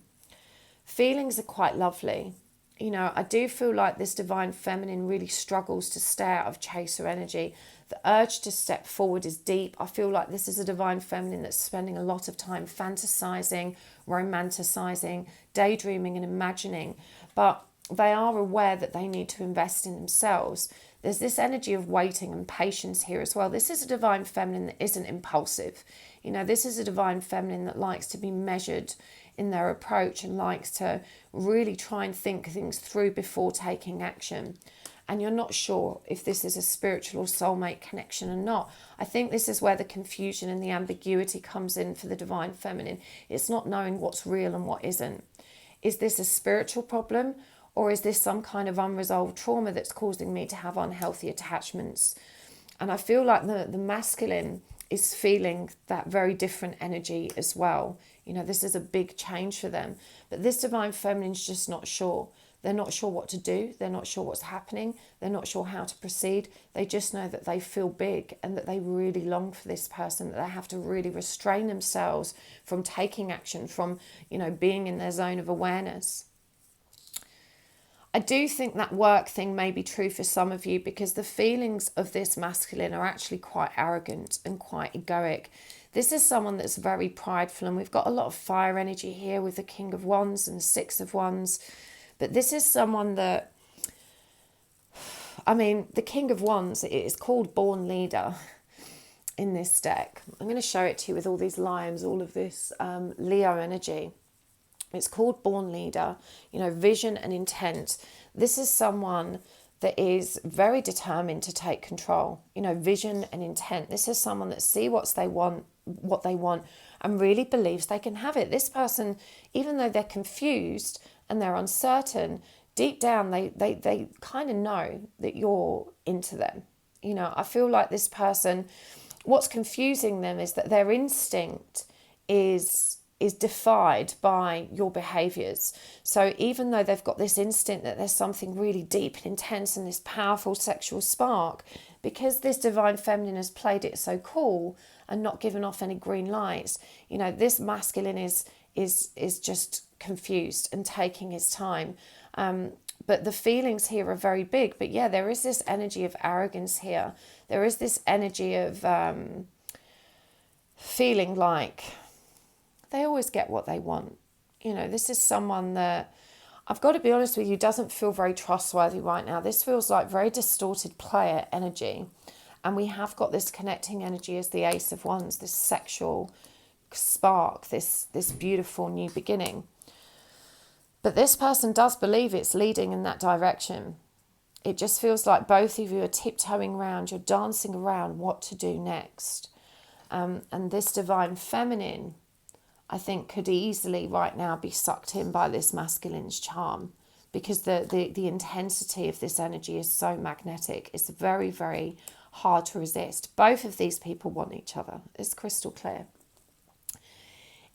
Feelings are quite lovely. I do feel like this divine feminine really struggles to stay out of chaser energy. The urge to step forward is deep. I feel like this is a divine feminine that's spending a lot of time fantasizing, romanticizing, daydreaming and imagining. But they are aware that they need to invest in themselves. There's this energy of waiting and patience here as well. This is a divine feminine that isn't impulsive. This is a divine feminine that likes to be measured in their approach and likes to really try and think things through before taking action. and you're not sure if this is a spiritual or soulmate connection or not. I think this is where the confusion and the ambiguity comes in for the divine feminine. It's not knowing what's real and what isn't. Is this a spiritual problem, or is this some kind of unresolved trauma that's causing me to have unhealthy attachments? And I feel like the masculine is feeling that very different energy as well. You know, this is a big change for them. But this divine feminine's just not sure. They're not sure what to do. They're not sure what's happening. They're not sure how to proceed. They just know that they feel big and that they really long for this person, that they have to really restrain themselves from taking action, from, you know, being in their zone of awareness. I do think that work thing may be true for some of you, because the feelings of this masculine are actually quite arrogant and quite egoic. This is someone that's very prideful, and we've got a lot of fire energy here with the King of Wands and the Six of Wands. But this is someone that, I mean, the King of Wands, it is called Born Leader in this deck. I'm going to show it to you with all these lions, all of this Leo energy. It's called Born Leader, you know, vision and intent. This is someone that is very determined to take control, you know, vision and intent. This is someone that sees what they want and really believes they can have it. This person, even though they're confused and they're uncertain, deep down they kind of know that you're into them. You know, I feel like this person, what's confusing them is that their instinct is defied by your behaviors. So even though they've got this instinct that there's something really deep and intense and this powerful sexual spark, because this divine feminine has played it so cool and not given off any green lights, you know, this masculine is just confused and taking his time. But the feelings here are very big. But yeah, there is this energy of arrogance here. There is this energy of feeling like they always get what they want. You know, this is someone that, I've got to be honest with you, doesn't feel very trustworthy right now. This feels like very distorted player energy. And we have got this connecting energy as the Ace of Wands, this sexual spark, this beautiful new beginning. But this person does believe it's leading in that direction. It just feels like both of you are tiptoeing around, you're dancing around what to do next. And this divine feminine, I think, could easily right now be sucked in by this masculine's charm, because the intensity of this energy is so magnetic. It's very, very hard to resist. Both of these people want each other. It's crystal clear.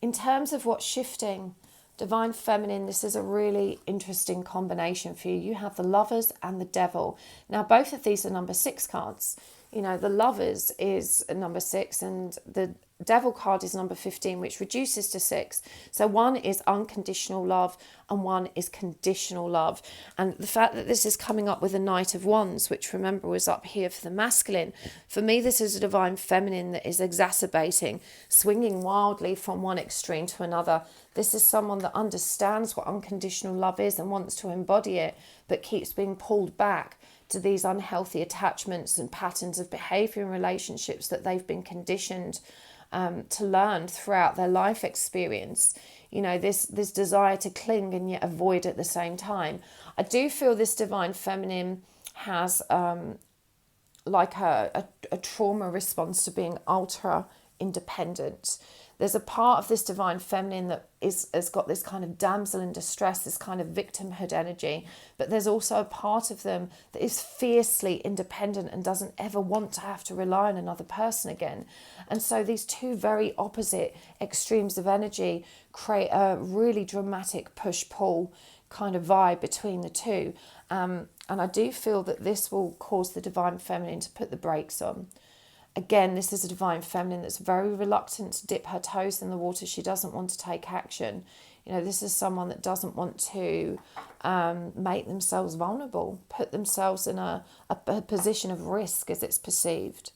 In terms of what's shifting, divine feminine, this is a really interesting combination for you. You have the Lovers and the Devil. Now, both of these are number 6 cards. You know, the Lovers is number 6 and the Devil card is number 15, which reduces to 6. So one is unconditional love and one is conditional love. And the fact that this is coming up with a Knight of Wands, which remember was up here for the masculine, for me this is a divine feminine that is exacerbating, swinging wildly from one extreme to another. This is someone that understands what unconditional love is and wants to embody it, but keeps being pulled back to these unhealthy attachments and patterns of behavior and relationships that they've been conditioned to learn throughout their life experience. You know, this desire to cling and yet avoid at the same time. I do feel this divine feminine has like a trauma response to being ultra independent. There's a part of this divine feminine that has got this kind of damsel in distress, this kind of victimhood energy. But there's also a part of them that is fiercely independent and doesn't ever want to have to rely on another person again. And so these two very opposite extremes of energy create a really dramatic push-pull kind of vibe between the two. And I do feel that this will cause the divine feminine to put the brakes on. Again, this is a divine feminine that's very reluctant to dip her toes in the water. She doesn't want to take action. You know, this is someone that doesn't want to make themselves vulnerable, put themselves in a position of risk as it's perceived.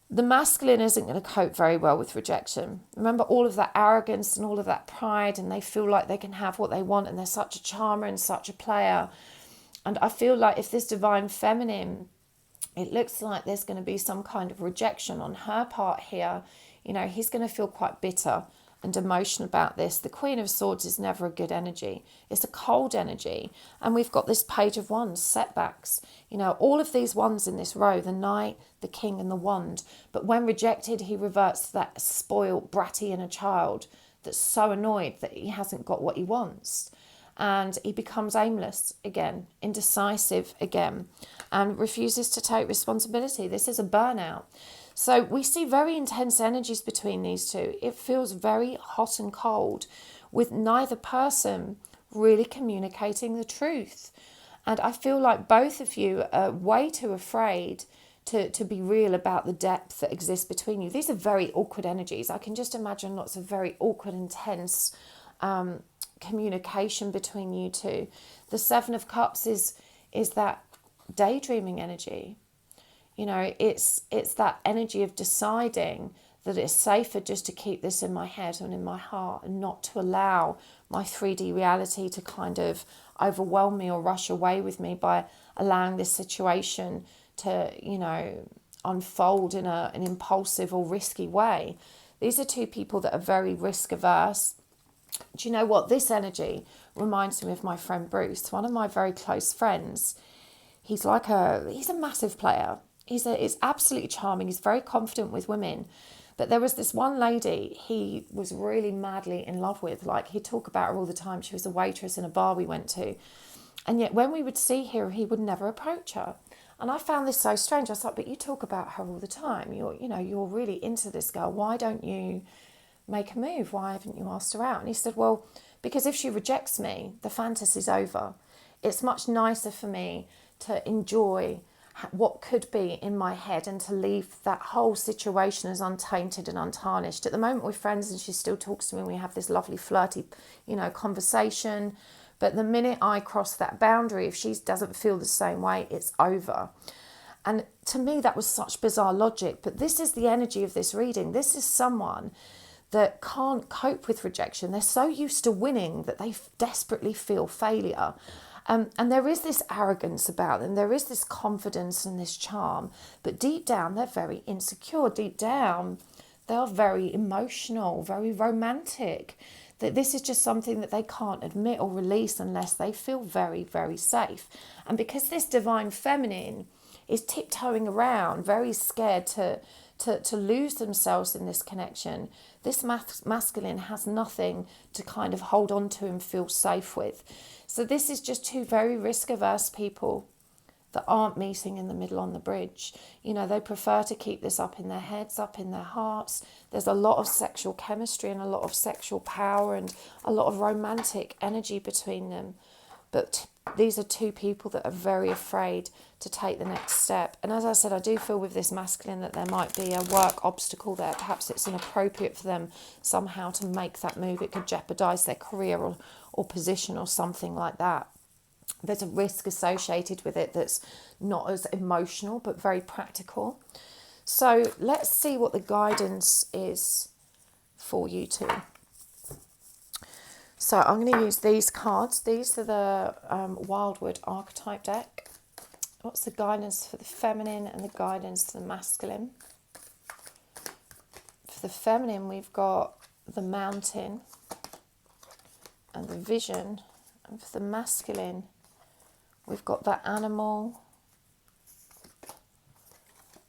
The masculine isn't going to cope very well with rejection. Remember all of that arrogance and all of that pride, and they feel like they can have what they want, and they're such a charmer and such a player. And I feel like if this divine feminine, it looks like there's going to be some kind of rejection on her part here. You know, he's going to feel quite bitter and emotional about this. The Queen of Swords is never a good energy. It's a cold energy. And we've got this Page of Wands, setbacks. You know, all of these wands in this row, the Knight, the King and the Wand. But when rejected, he reverts to that spoiled, bratty inner child that's so annoyed that he hasn't got what he wants. And he becomes aimless again, indecisive again, and refuses to take responsibility. This is a burnout. So we see very intense energies between these two. It feels very hot and cold, with neither person really communicating the truth. And I feel like both of you are way too afraid to be real about the depth that exists between you. These are very awkward energies. I can just imagine lots of very awkward, intense communication between you two. The Seven of Cups is that daydreaming energy. You know, it's that energy of deciding that it's safer just to keep this in my head and in my heart, and not to allow my 3D reality to kind of overwhelm me or rush away with me by allowing this situation to, you know, unfold in an impulsive or risky way. These are two people that are very risk averse. Do you know what? This energy reminds me of my friend Bruce, one of my very close friends. He's a massive player. He's absolutely charming. He's very confident with women. But there was this one lady he was really madly in love with. Like, he'd talk about her all the time. She was a waitress in a bar we went to. And yet when we would see her, he would never approach her. And I found this so strange. I was like, but you talk about her all the time. You're really into this girl. Why don't you make a move? Why haven't you asked her out? And he said, well, because if she rejects me, the fantasy's over. It's much nicer for me to enjoy what could be in my head and to leave that whole situation as untainted and untarnished. At the moment we're friends and she still talks to me and we have this lovely flirty, conversation. But the minute I cross that boundary, if she doesn't feel the same way, it's over. And to me, that was such bizarre logic. But this is the energy of this reading. This is someone that can't cope with rejection. They're so used to winning that they desperately feel failure. And there is this arrogance about them. There is this confidence and this charm. But deep down, they're very insecure. Deep down, they are very emotional, very romantic. That this is just something that they can't admit or release unless they feel very, very safe. And because this divine feminine is tiptoeing around, very scared to lose themselves in this connection, this masculine has nothing to kind of hold on to and feel safe with. So this is just two very risk-averse people that aren't meeting in the middle on the bridge. They prefer to keep this up in their heads, up in their hearts. There's a lot of sexual chemistry and a lot of sexual power and a lot of romantic energy between them. But these are two people that are very afraid to take the next step. And as I said, I do feel with this masculine that there might be a work obstacle there. Perhaps it's inappropriate for them somehow to make that move. It could jeopardise their career or position or something like that. There's a risk associated with it that's not as emotional but very practical. So let's see what the guidance is for you two. So I'm going to use these cards. These are the Wildwood Archetype deck. What's the guidance for the feminine and the guidance for the masculine? For the feminine, we've got the Mountain and the Vision. And for the masculine, we've got the Animal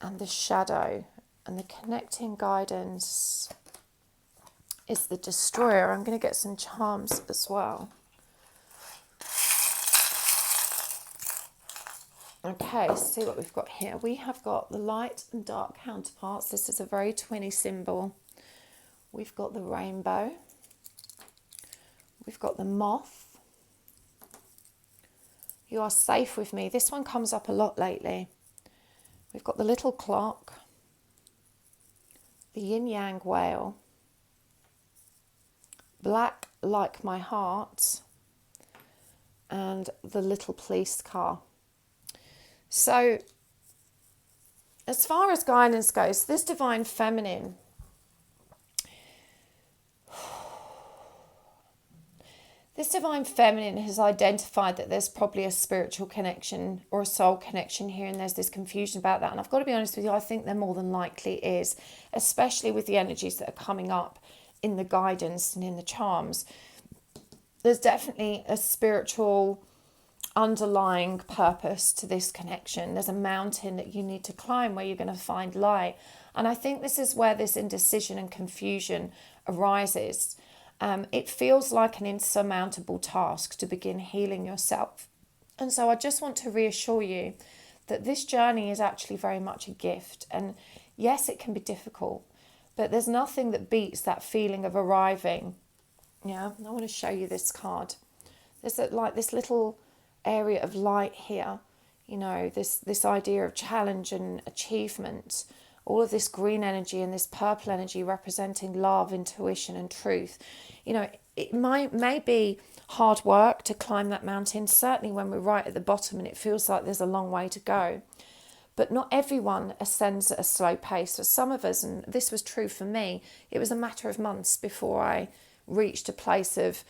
and the Shadow. And the connecting guidance is the Destroyer. I'm going to get some charms as well. Okay, let's see what we've got here. We have got the light and dark counterparts. This is a very twinny symbol. We've got the rainbow. We've got the moth. You are safe with me. This one comes up a lot lately. We've got the little clock. The yin-yang whale. Black like my heart. And the little police car. So, as far as guidance goes, this divine feminine, has identified that there's probably a spiritual connection or a soul connection here, and there's this confusion about that. And I've got to be honest with you, I think there more than likely is, especially with the energies that are coming up in the guidance and in the charms. There's definitely a spiritual underlying purpose to this connection. There's a mountain that you need to climb where you're going to find light. And I think this is where this indecision and confusion arises. It feels like an insurmountable task to begin healing yourself. And so I just want to reassure you that this journey is actually very much a gift. And yes, it can be difficult, but there's nothing that beats that feeling of arriving. Yeah, I want to show you this card. There's like this little area of light here, you know, this idea of challenge and achievement, all of this green energy and this purple energy representing love, intuition and truth. You know, it may be hard work to climb that mountain, certainly when we're right at the bottom and it feels like there's a long way to go. But not everyone ascends at a slow pace. For some of us, and this was true for me, it was a matter of months before I reached a place of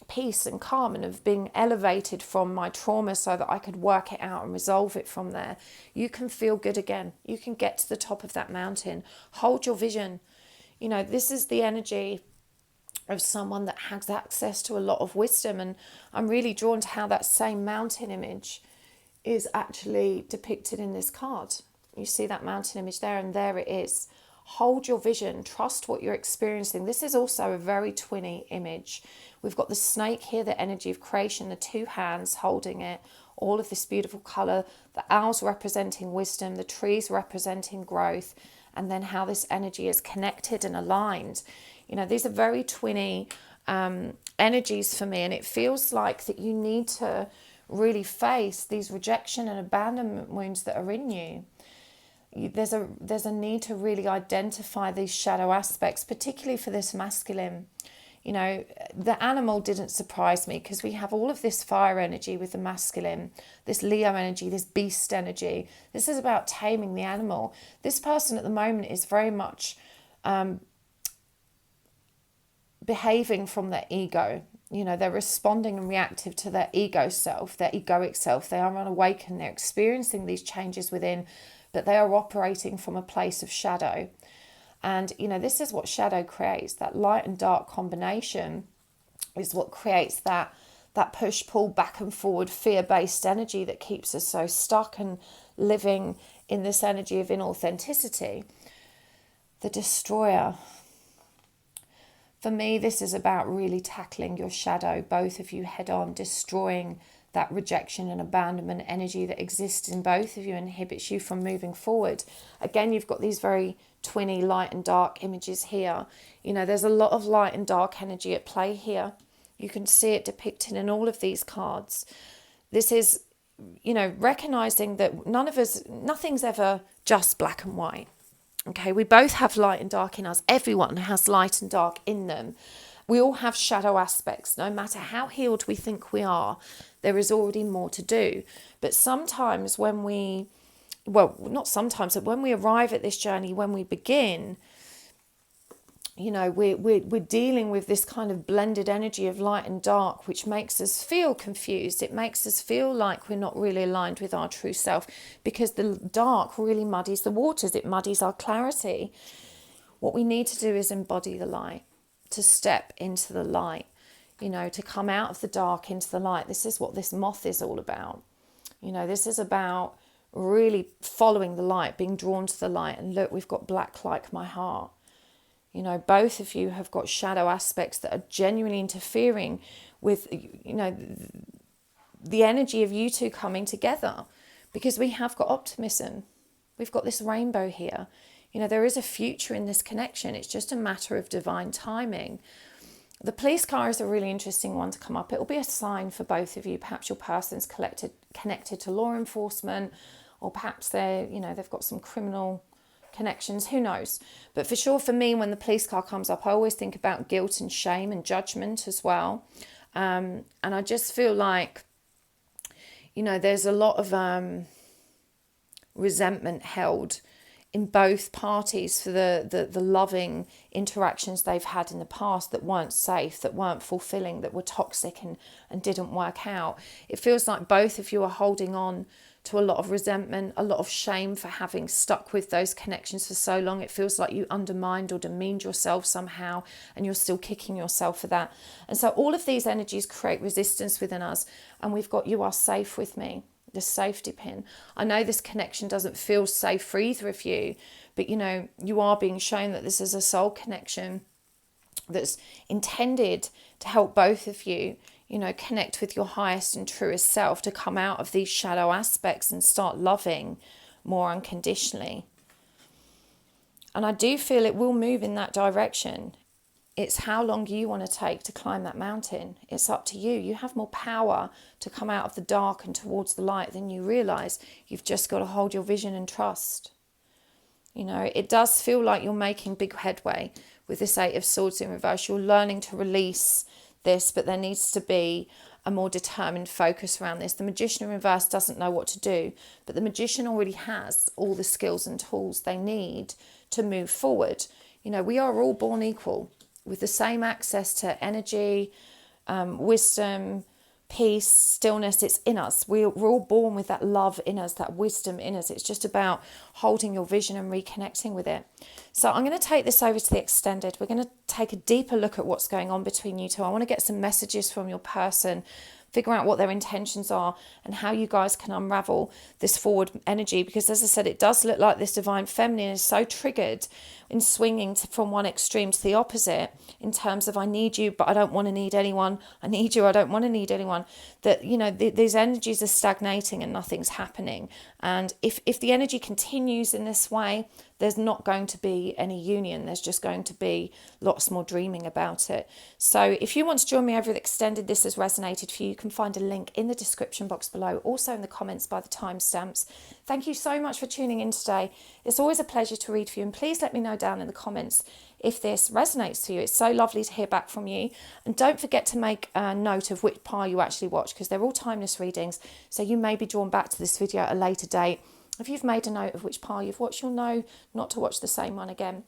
peace and calm and of being elevated from my trauma so that I could work it out and resolve it from there. You can feel good again. You can get to the top of that mountain. Hold your vision. You know, this is the energy of someone that has access to a lot of wisdom, and I'm really drawn to how that same mountain image is actually depicted in this card. You see that mountain image there, and there it is. Hold your vision, trust what you're experiencing. This is also a very twinny image. We've got the snake here, the energy of creation, the two hands holding it, all of this beautiful colour, the owls representing wisdom, the trees representing growth, and then how this energy is connected and aligned. You know, these are very twinny energies for me, and it feels like that you need to really face these rejection and abandonment wounds that are in you. There's a need to really identify these shadow aspects, particularly for this masculine. You know, the animal didn't surprise me because we have all of this fire energy with the masculine, this Leo energy, this beast energy. This is about taming the animal. This person at the moment is very much behaving from their ego. You know, they're responding and reactive to their ego self, their egoic self. They are unawakened. They're experiencing these changes within, but they are operating from a place of shadow. And, you know, this is what shadow creates. That light and dark combination is what creates that push-pull back and forward fear-based energy that keeps us so stuck and living in this energy of inauthenticity. The destroyer. For me, this is about really tackling your shadow, both of you head on, destroying that rejection and abandonment energy that exists in both of you, inhibits you from moving forward. Again, you've got these very twinny light and dark images here. You know, there's a lot of light and dark energy at play here. You can see it depicted in all of these cards. This is, you know, recognizing that nothing's ever just black and white. Okay, we both have light and dark in us. Everyone has light and dark in them. We all have shadow aspects. No matter how healed we think we are, there is already more to do. But sometimes when not sometimes, but when we arrive at this journey, when we begin, you know, we're dealing with this kind of blended energy of light and dark, which makes us feel confused. It makes us feel like we're not really aligned with our true self, because the dark really muddies the waters. It muddies our clarity. What we need to do is embody the light, to step into the light, you know, to come out of the dark into the light. This is what this moth is all about. You know, this is about really following the light, being drawn to the light. And look, we've got black like my heart. You know, both of you have got shadow aspects that are genuinely interfering with, you know, the energy of you two coming together, because we have got optimism. We've got this rainbow here. You know, there is a future in this connection. It's just a matter of divine timing. The police car is a really interesting one to come up. It will be a sign for both of you. Perhaps your person's connected to law enforcement, or perhaps they've got some criminal connections, who knows. But for sure, for me, when the police car comes up, I always think about guilt and shame and judgment as well. And I just feel like, you know, there's a lot of resentment held in both parties for the loving interactions they've had in the past that weren't safe, that weren't fulfilling, that were toxic and didn't work out. It feels like both of you are holding on to a lot of resentment, a lot of shame for having stuck with those connections for so long. It feels like you undermined or demeaned yourself somehow, and you're still kicking yourself for that. And so all of these energies create resistance within us, and we've got "you are safe with me," the safety pin. I know this connection doesn't feel safe for either of you, but you are being shown that this is a soul connection that's intended to help both of you, connect with your highest and truest self, to come out of these shadow aspects and start loving more unconditionally. And I do feel it will move in that direction. It's how long you want to take to climb that mountain. It's up to you. You have more power to come out of the dark and towards the light than you realise. You've just got to hold your vision and trust. It does feel like you're making big headway with this Eight of Swords in reverse. You're learning to release this, but there needs to be a more determined focus around this. The Magician in reverse doesn't know what to do, but the Magician already has all the skills and tools they need to move forward. We are all born equal, with the same access to energy, wisdom, peace, stillness. It's in us. We're all born with that love in us, that wisdom in us. It's just about holding your vision and reconnecting with it. So I'm going to take this over to the extended. We're going to take a deeper look at what's going on between you two. I want to get some messages from your person, figure out what their intentions are and how you guys can unravel this forward energy, because as I said, it does look like this divine feminine is so triggered in swinging from one extreme to the opposite, in terms of I need you but I don't want to need anyone, I need you, I don't want to need anyone, that these energies are stagnating and nothing's happening. And if the energy continues in this way, there's not going to be any union. There's just going to be lots more dreaming about it. So if you want to join me over the extended, this has resonated for you, you can find a link in the description box below, also in the comments by the timestamps. Thank you so much for tuning in today. It's always a pleasure to read for you, and please let me know down in the comments if this resonates to you. It's so lovely to hear back from you. And don't forget to make a note of which pile you actually watch, because they're all timeless readings, so you may be drawn back to this video at a later date. If you've made a note of which pile you've watched, you'll know not to watch the same one again.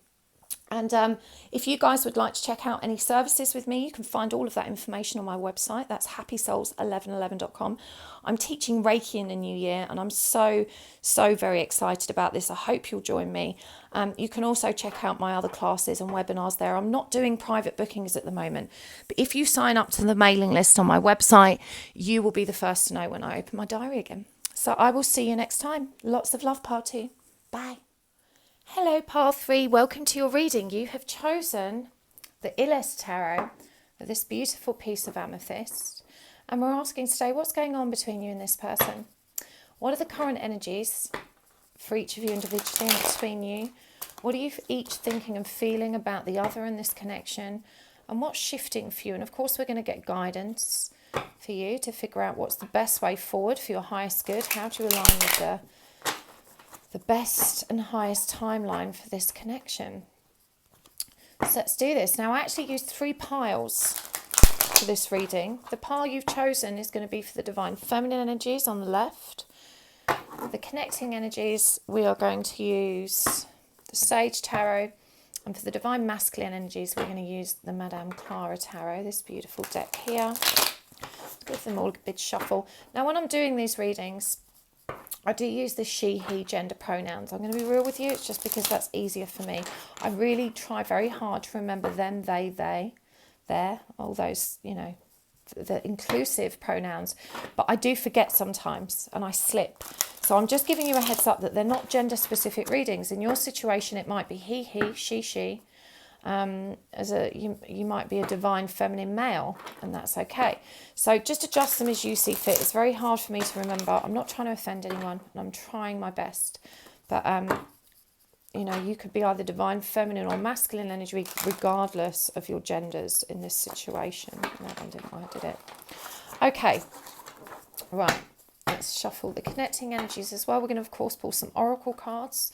And if you guys would like to check out any services with me, you can find all of that information on my website. That's happysouls1111.com. I'm teaching Reiki in the new year, and I'm so very excited about this. I hope you'll join me. You can also check out my other classes and webinars there. I'm not doing private bookings at the moment, but if you sign up to the mailing list on my website, you will be the first to know when I open my diary again. So I will see you next time. Lots of love, Part 2. Bye. Hello, Part 3. Welcome to your reading. You have chosen the Illest Tarot, this beautiful piece of amethyst. And we're asking today, what's going on between you and this person? What are the current energies for each of you individually and between you? What are you each thinking and feeling about the other in this connection? And what's shifting for you? And of course, we're going to get guidance for you to figure out what's the best way forward for your highest good. How do you align with the best and highest timeline for this connection? So let's do this. Now, I actually used 3 piles for this reading. The pile you've chosen is going to be for the divine feminine energies on the left. The connecting energies, we are going to use the Sage Tarot. And for the divine masculine energies, we're going to use the Madame Clara Tarot, this beautiful deck here. Give them all a big shuffle. Now, when I'm doing these readings, I do use the she, he gender pronouns. I'm going to be real with you. It's just because that's easier for me. I really try very hard to remember them, they, their, all those, the inclusive pronouns. But I do forget sometimes and I slip. So I'm just giving you a heads up that they're not gender specific readings. In your situation, it might be he, she. You might be a divine feminine male, and that's okay. So just adjust them as you see fit. It's very hard for me to remember. I'm not trying to offend anyone, and I'm trying my best. But you could be either divine feminine or masculine energy, regardless of your genders in this situation. No, I didn't want to do it. Okay, right. Let's shuffle the connecting energies as well. We're going to, of course, pull some oracle cards.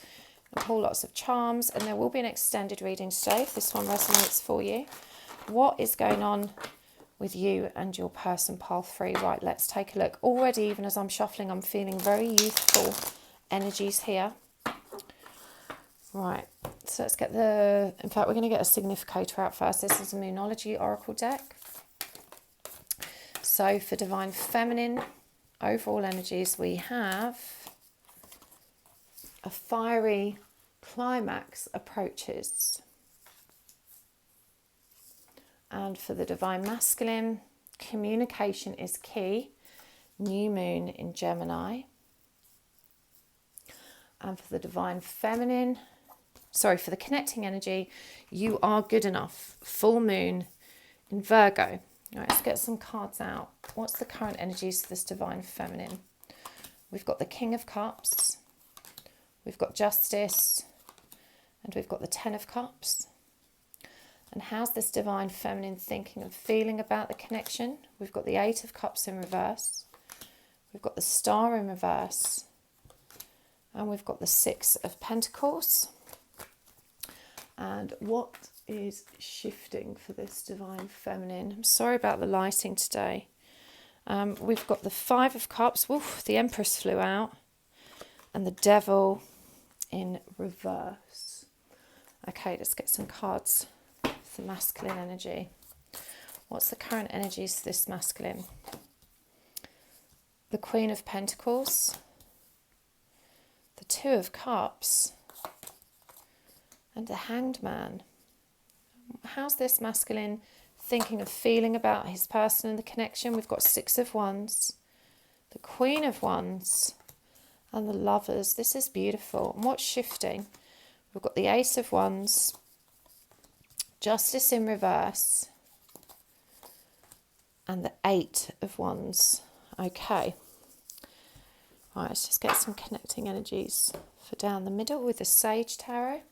And pull lots of charms, and there will be an extended reading today if this one resonates for you. What is going on with you and your person, pile 3? Right, let's take a look. Already, even as I'm shuffling, I'm feeling very youthful energies here. Right, so let's get the, in fact, we're going to get a significator out first. This is a Moonology Oracle deck. So for Divine Feminine overall energies, we have a fiery climax approaches. And for the Divine Masculine, communication is key, new moon in Gemini. And for the Divine Feminine, for the connecting energy, you are good enough, full moon in Virgo. All right, let's get some cards out. What's the current energies for this Divine Feminine? We've got the King of Cups, we've got Justice, and we've got the Ten of Cups. And how's this Divine Feminine thinking and feeling about the connection? We've got the Eight of Cups in reverse, we've got the Star in reverse, and we've got the Six of Pentacles. And what is shifting for this Divine Feminine? I'm sorry about the lighting today. We've got the Five of Cups. Oof, the Empress flew out. And the Devil in reverse. Okay, let's get some cards for masculine energy. What's the current energies for this masculine? The Queen of Pentacles. The Two of Cups. And the Hanged Man. How's this masculine thinking and feeling about his person and the connection? We've got Six of Wands, the Queen of Wands, and the Lovers. This is beautiful. And what's shifting? We've got the Ace of Wands, Justice in reverse, and the Eight of Wands. Okay. Right, let's just get some connecting energies for down the middle with the Sage Tarot.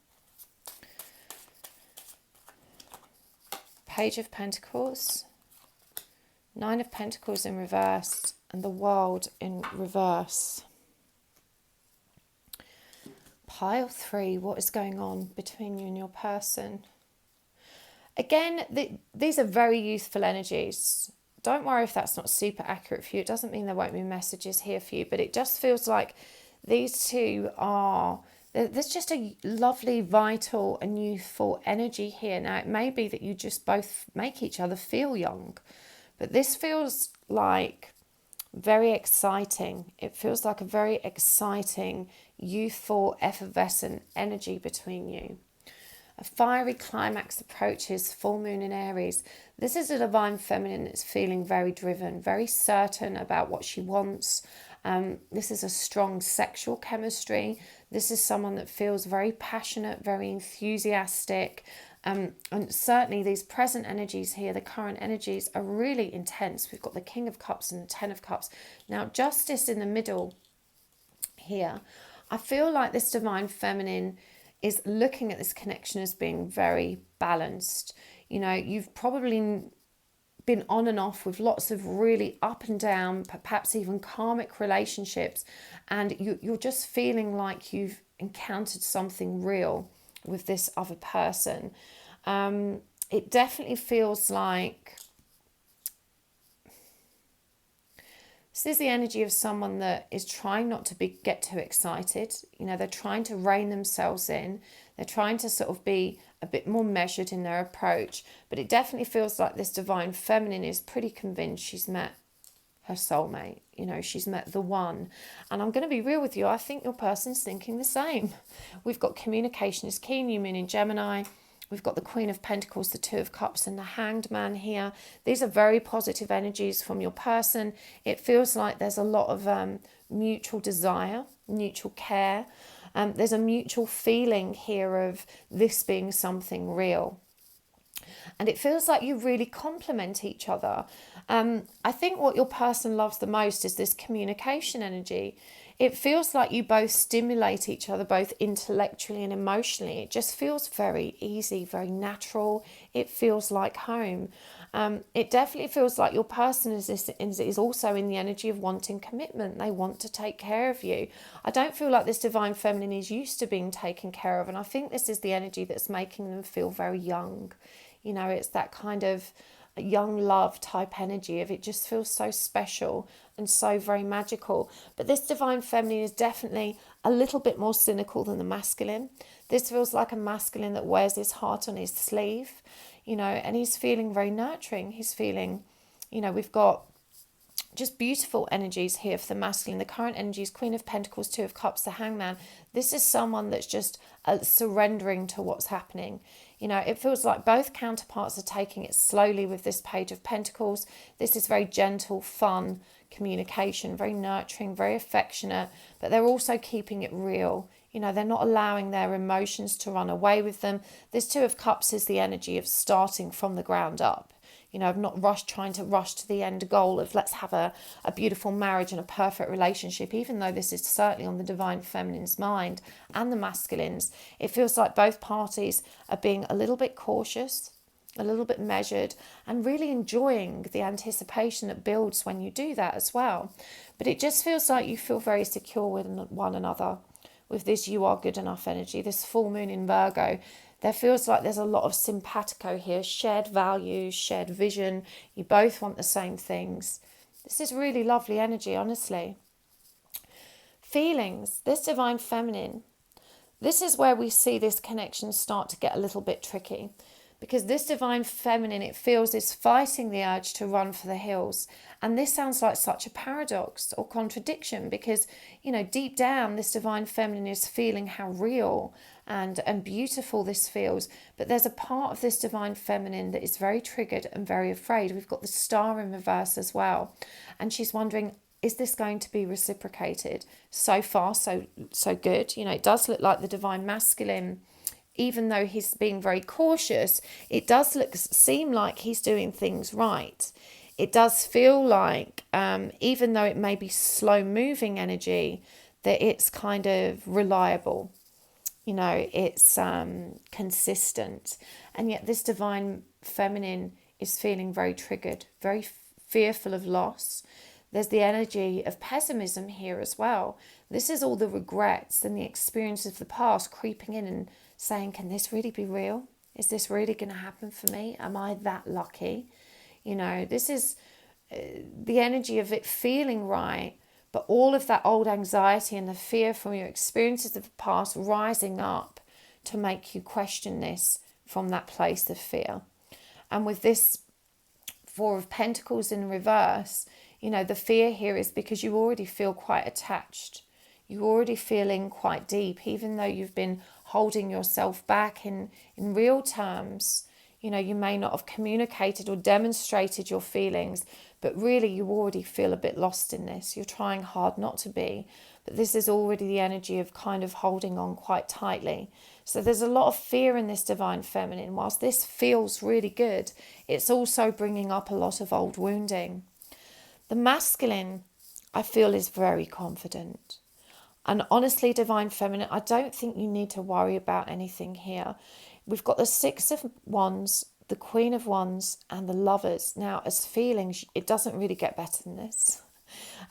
Page of Pentacles, Nine of Pentacles in reverse, and the World in reverse. Pile 3, what is going on between you and your person? Again, these are very youthful energies. Don't worry if that's not super accurate for you. It doesn't mean there won't be messages here for you, but it just feels like these two are... There's just a lovely, vital and youthful energy here. Now, it may be that you just both make each other feel young, but this feels like very exciting. It feels like a very exciting, youthful, effervescent energy between you. A fiery climax approaches, full moon in Aries. This is a Divine Feminine that's feeling very driven, very certain about what she wants. This is a strong sexual chemistry. This is someone that feels very passionate, very enthusiastic. And certainly these present energies here, the current energies, are really intense. We've got the King of Cups and the Ten of Cups. Now, Justice in the middle here. I feel like this Divine Feminine is looking at this connection as being very balanced. You know, you've probably been on and off with lots of really up and down, perhaps even karmic relationships, and you're just feeling like you've encountered something real with this other person. It definitely feels like this is the energy of someone that is trying not to get too excited. You know, they're trying to rein themselves in. They're trying to sort of be a bit more measured in their approach. But it definitely feels like this Divine Feminine is pretty convinced she's met her soulmate. You know, she's met the one. And I'm going to be real with you. I think your person's thinking the same. We've got communication is key, new moon in Gemini. We've got the Queen of Pentacles, the Two of Cups, and the Hanged Man here. These are very positive energies from your person. It feels like there's a lot of mutual desire, mutual care. There's a mutual feeling here of this being something real. And it feels like you really complement each other. I think what your person loves the most is this communication energy. It feels like you both stimulate each other, both intellectually and emotionally. It just feels very easy, very natural. It feels like home. It definitely feels like your person is also in the energy of wanting commitment. They want to take care of you. I don't feel like this Divine Feminine is used to being taken care of. And I think this is the energy that's making them feel very young. You know, it's that kind of young love type energy of it just feels so special and so very magical. But this divine feminine is definitely a little bit more cynical than the masculine. This feels like a masculine that wears his heart on his sleeve, you know, and he's feeling very nurturing. He's feeling, you know, we've got just beautiful energies here for the masculine. The current energy is Queen of Pentacles, Two of Cups, the Hangman. This is someone that's just surrendering to what's happening. You know, it feels like both counterparts are taking it slowly with this Page of Pentacles. This is very gentle, fun communication, very nurturing, very affectionate, but they're also keeping it real. You know, they're not allowing their emotions to run away with them. This Two of Cups is the energy of starting from the ground up. You know, of not trying to rush to the end goal of let's have a beautiful marriage and a perfect relationship, even though this is certainly on the divine feminine's mind and the masculines. It feels like both parties are being a little bit cautious, a little bit measured, and really enjoying the anticipation that builds when you do that as well. But it just feels like you feel very secure with one another with this you are good enough energy, this full moon in Virgo. There feels like there's a lot of simpatico here, shared values, shared vision. You both want the same things. This is really lovely energy, honestly. Feelings, this divine feminine, this is where we see this connection start to get a little bit tricky. Because this divine feminine, it feels, is fighting the urge to run for the hills. And this sounds like such a paradox or contradiction because, you know, deep down, this divine feminine is feeling how real and beautiful this feels. But there's a part of this divine feminine that is very triggered and very afraid. We've got the Star in reverse as well. And she's wondering, is this going to be reciprocated? So far, so good. You know, it does look like the divine masculine, even though he's being very cautious, it does seem like he's doing things right. It does feel like, even though it may be slow moving energy, that it's kind of reliable. You know, it's consistent. And yet this divine feminine is feeling very triggered, very fearful of loss. There's the energy of pessimism here as well. This is all the regrets and the experiences of the past creeping in and saying, can this really be real? Is this really going to happen for me? Am I that lucky? You know, this is the energy of it feeling right, but all of that old anxiety and the fear from your experiences of the past rising up to make you question this from that place of fear. And with this Four of Pentacles in reverse, you know, the fear here is because you already feel quite attached. You're already feeling quite deep, even though you've been holding yourself back in real terms. You know, you may not have communicated or demonstrated your feelings, but really you already feel a bit lost in this. You're trying hard not to be, but this is already the energy of kind of holding on quite tightly. So there's a lot of fear in this divine feminine. Whilst this feels really good, it's also bringing up a lot of old wounding. The masculine, I feel, is very confident. And honestly, divine feminine, I don't think you need to worry about anything here. We've got the Six of Wands, the Queen of Wands, and the Lovers. Now, as feelings, it doesn't really get better than this.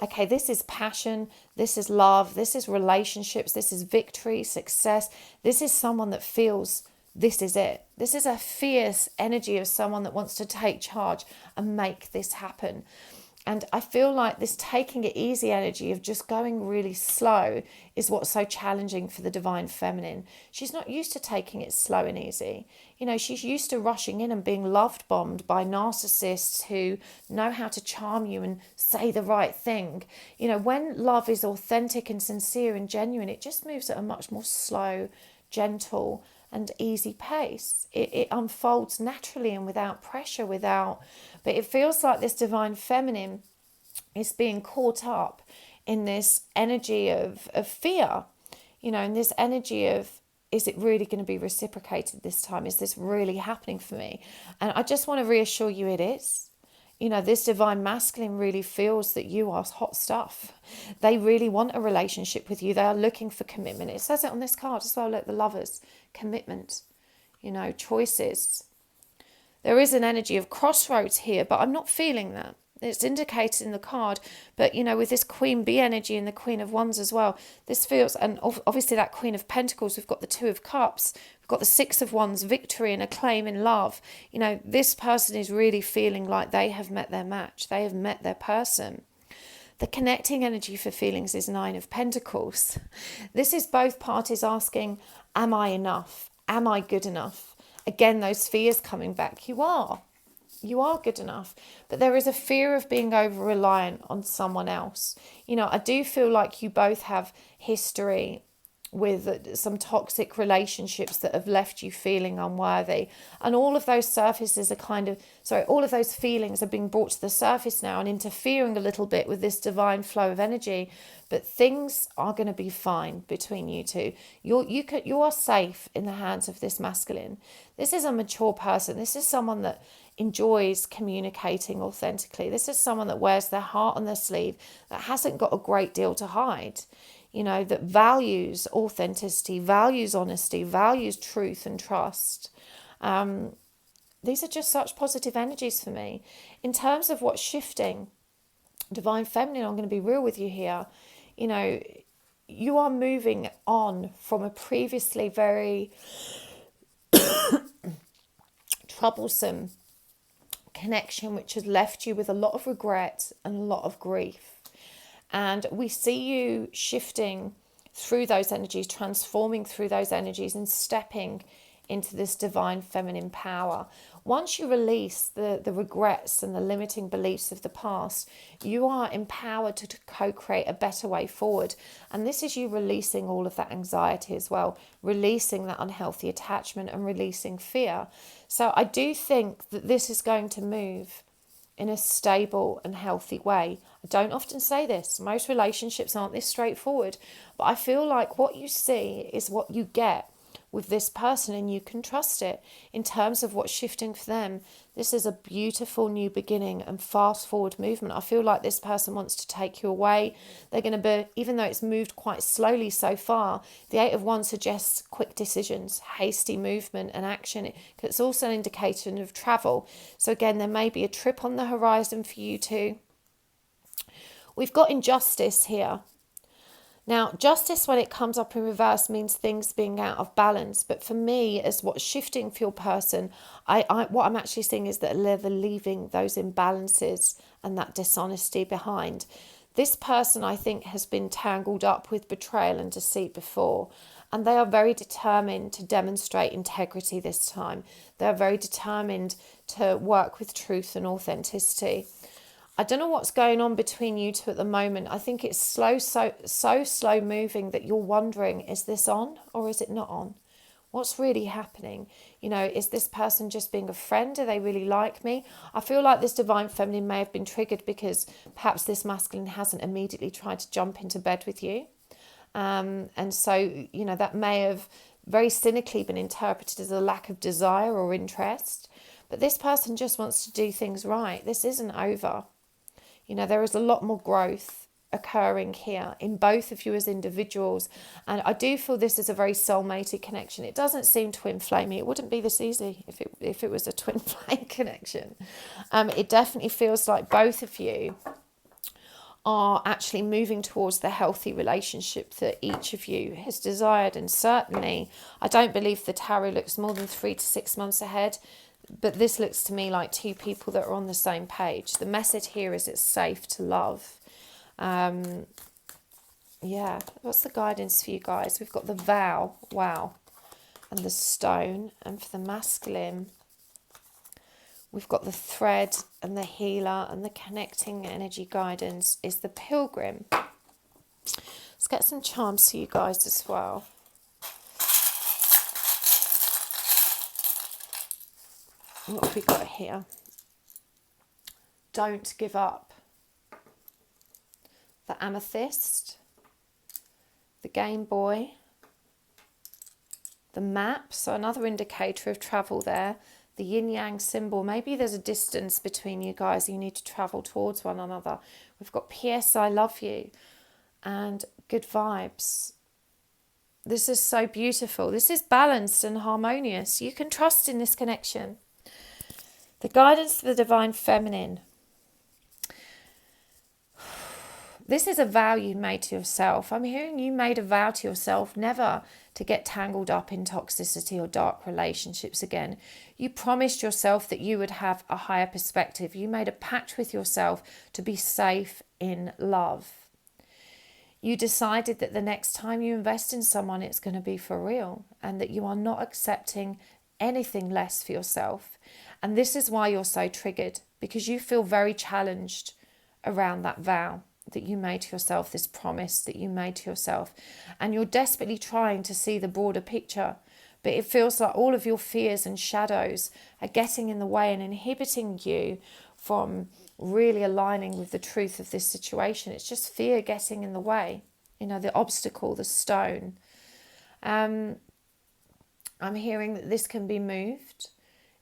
Okay, this is passion, this is love, this is relationships, this is victory, success. This is someone that feels this is it. This is a fierce energy of someone that wants to take charge and make this happen. And I feel like this taking it easy energy of just going really slow is what's so challenging for the divine feminine. She's not used to taking it slow and easy. You know, she's used to rushing in and being loved bombed by narcissists who know how to charm you and say the right thing. You know, when love is authentic and sincere and genuine, it just moves at a much more slow, gentle and easy pace. It unfolds naturally and without pressure, but it feels like this divine feminine is being caught up in this energy of fear, you know, in this energy of, is it really going to be reciprocated this time? Is this really happening for me? And I just want to reassure you it is. You know, this divine masculine really feels that you are hot stuff. They really want a relationship with you. They are looking for commitment. It says it on this card as well. Look, the Lovers, commitment, you know, choices. There is an energy of crossroads here, but I'm not feeling that. It's indicated in the card, but, you know, with this Queen Bee energy and the Queen of Wands as well, this feels, and obviously that Queen of Pentacles, we've got the Two of Cups, we've got the Six of Wands, victory and acclaim in love. You know, this person is really feeling like they have met their match. They have met their person. The connecting energy for feelings is 9 of Pentacles. This is both parties asking, am I enough? Am I good enough? Again, those fears coming back. You are good enough. But there is a fear of being over-reliant on someone else. You know, I do feel like you both have history with some toxic relationships that have left you feeling unworthy. And all of those surfaces are all of those feelings are being brought to the surface now and interfering a little bit with this divine flow of energy. But things are going to be fine between you two. You are safe in the hands of this masculine. This is a mature person. This is someone that enjoys communicating authentically. This is someone that wears their heart on their sleeve, that hasn't got a great deal to hide. You know, that values authenticity, values honesty, values truth and trust. These are just such positive energies for me. In terms of what's shifting, Divine Feminine, I'm going to be real with you here. You know, you are moving on from a previously very troublesome connection, which has left you with a lot of regret and a lot of grief. And we see you shifting through those energies, transforming through those energies and stepping into this divine feminine power. Once you release the regrets and the limiting beliefs of the past, you are empowered to co-create a better way forward. And this is you releasing all of that anxiety as well, releasing that unhealthy attachment and releasing fear. So I do think that this is going to move in a stable and healthy way. I don't often say this. Most relationships aren't this straightforward. But I feel like what you see is what you get with this person, and you can trust it. In terms of what's shifting for them, this is a beautiful new beginning and fast forward movement. I feel like this person wants to take you away. They're going to be, even though it's moved quite slowly so far, the 8 of Wands suggests quick decisions, hasty movement and action. It's also an indication of travel. So again, there may be a trip on the horizon for you two. We've got injustice here. Now, justice, when it comes up in reverse, means things being out of balance. But for me, as what's shifting for your person, what I'm actually seeing is that they're leaving those imbalances and that dishonesty behind. This person, I think, has been tangled up with betrayal and deceit before. And they are very determined to demonstrate integrity this time. They're very determined to work with truth and authenticity. I don't know what's going on between you two at the moment. I think it's so slow moving that you're wondering, is this on or is it not on? What's really happening? You know, is this person just being a friend? Do they really like me? I feel like this divine feminine may have been triggered because perhaps this masculine hasn't immediately tried to jump into bed with you. And so, you know, that may have very cynically been interpreted as a lack of desire or interest. But this person just wants to do things right. This isn't over. You know, there is a lot more growth occurring here in both of you as individuals. And I do feel this is a very soulmated connection. It doesn't seem twin flamey. It wouldn't be this easy if it was a twin flame connection. It definitely feels like both of you are actually moving towards the healthy relationship that each of you has desired. And certainly, I don't believe the tarot looks more than 3 to 6 months ahead. But this looks to me like two people that are on the same page. The message here is it's safe to love. Yeah, what's the guidance for you guys? We've got the vow, wow, and the stone. And for the masculine, we've got the thread and the healer, and the connecting energy guidance is the pilgrim. Let's get some charms for you guys as well. What have we got here? Don't give up. The amethyst, the Game Boy, the map, so another indicator of travel there, the yin-yang symbol. Maybe there's a distance between you guys. You need to travel towards one another. We've got P.S. I love you and good vibes. This is so beautiful. This is balanced and harmonious. You can trust in this connection. The guidance for the divine feminine. This is a vow you made to yourself. I'm hearing you made a vow to yourself never to get tangled up in toxicity or dark relationships again. You promised yourself that you would have a higher perspective. You made a pact with yourself to be safe in love. You decided that the next time you invest in someone, it's going to be for real, and that you are not accepting anything less for yourself. And this is why you're so triggered, because you feel very challenged around that vow that you made to yourself, this promise that you made to yourself. And you're desperately trying to see the broader picture, but it feels like all of your fears and shadows are getting in the way and inhibiting you from really aligning with the truth of this situation. It's just fear getting in the way, the obstacle, the stone. I'm hearing that this can be moved.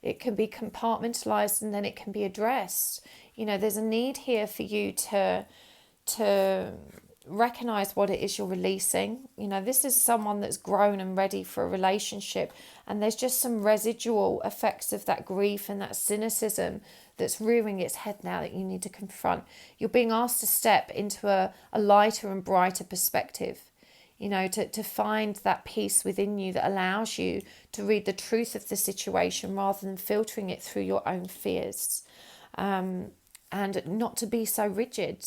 It can be compartmentalized, and then it can be addressed. There's a need here for you to recognize what it is you're releasing. This is someone that's grown and ready for a relationship, and there's just some residual effects of that grief and that cynicism that's rearing its head now that you need to confront. You're being asked to step into a lighter and brighter perspective, to find that peace within you that allows you to read the truth of the situation rather than filtering it through your own fears, and not to be so rigid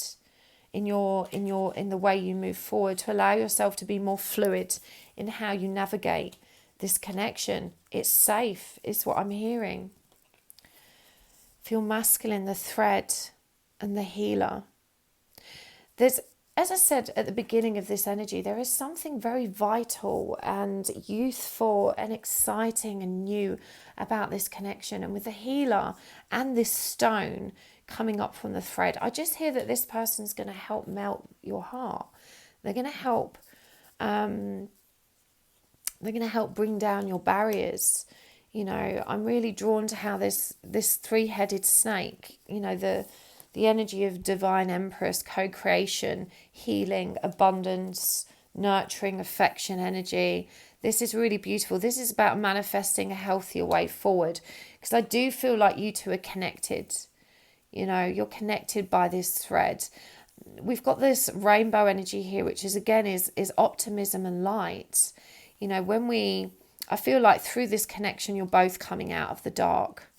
in the way you move forward, to allow yourself to be more fluid in how you navigate this connection. It's safe, is what I'm hearing. Feel masculine, the thread and the healer. There's, as I said at the beginning of this energy, there is something very vital and youthful and exciting and new about this connection. And with the healer and this stone coming up from the thread, I just hear that this person's going to help melt your heart. They're going to help. They're going to help bring down your barriers. I'm really drawn to how this three-headed snake, the energy of divine empress, co-creation, healing, abundance, nurturing, affection energy. This is really beautiful. This is about manifesting a healthier way forward, because I do feel like you two are connected. You're connected by this thread. We've got this rainbow energy here, which is optimism and light. I feel like through this connection, you're both coming out of the dark.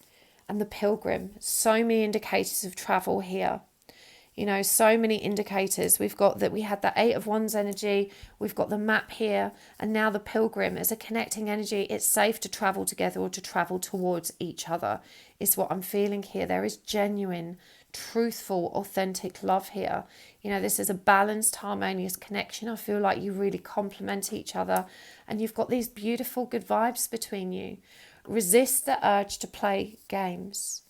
And the pilgrim, so many indicators of travel here. So many indicators. We've got that we had the 8 of Wands energy, we've got the map here, and now the pilgrim as a connecting energy. It's safe to travel together or to travel towards each other, is what I'm feeling here. There is genuine, truthful, authentic love here. This is a balanced, harmonious connection. I feel like you really complement each other, and you've got these beautiful, good vibes between you. Resist the urge to play games,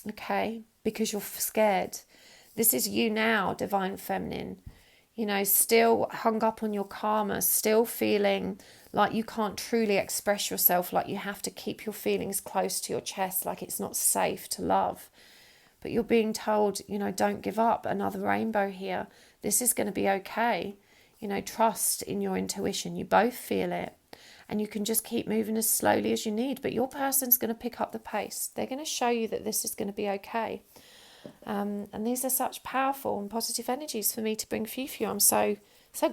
okay? Because you're scared. This is you now, divine feminine. Still hung up on your karma, still feeling like you can't truly express yourself, like you have to keep your feelings close to your chest, like it's not safe to love. But you're being told, don't give up. Another rainbow here. This is going to be okay. Trust in your intuition. You both feel it. And you can just keep moving as slowly as you need. But your person's going to pick up the pace. They're going to show you that this is going to be okay. And these are such powerful and positive energies for me to bring for you. I'm so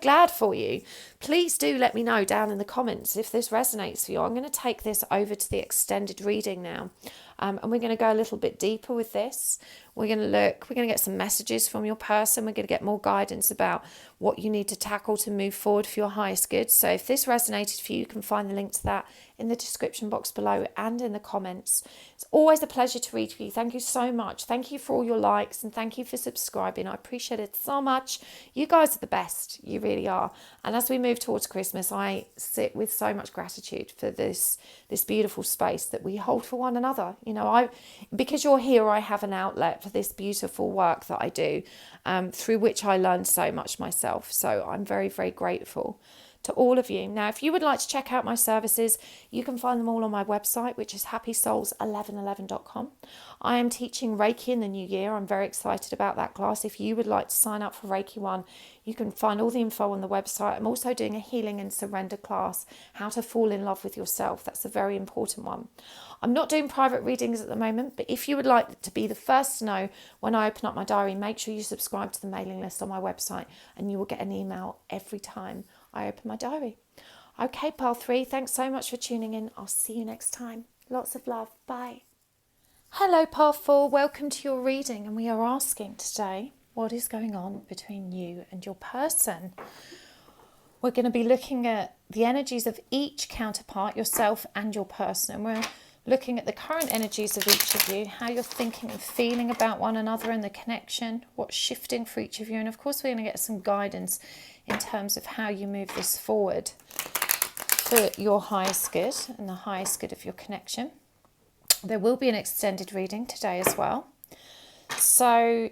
glad for you. Please do let me know down in the comments if this resonates for you. I'm going to take this over to the extended reading now. And we're going to go a little bit deeper with this. We're going to get some messages from your person. We're going to get more guidance about what you need to tackle to move forward for your highest good. So if this resonated for you, you can find the link to that in the description box below and in the comments. It's always a pleasure to read for you. Thank you so much. Thank you for all your likes and thank you for subscribing. I appreciate it so much. You guys are the best. You really are. And as we move towards Christmas, I sit with so much gratitude for this beautiful space that we hold for one another. Because you're here, I have an outlet for this beautiful work that I do, through which I learn so much myself. So I'm very, very grateful to all of you. Now, if you would like to check out my services, you can find them all on my website, which is happysouls1111.com. I am teaching Reiki in the new year. I'm very excited about that class. If you would like to sign up for Reiki 1, you can find all the info on the website. I'm also doing a healing and surrender class, how to fall in love with yourself. That's a very important one. I'm not doing private readings at the moment, but if you would like to be the first to know when I open up my diary, make sure you subscribe to the mailing list on my website and you will get an email every time I open my diary. Okay, Pile 3, thanks so much for tuning in. I'll see you next time. Lots of love. Bye. Hello, Pile 4. Welcome to your reading. And we are asking today, What is going on between you and your person? We're going to be looking at the energies of each counterpart, yourself and your person. And we're looking at the current energies of each of you, how you're thinking and feeling about one another and the connection, what's shifting for each of you. And of course, we're going to get some guidance in terms of how you move this forward for your highest good and the highest good of your connection. There will be an extended reading today as well. So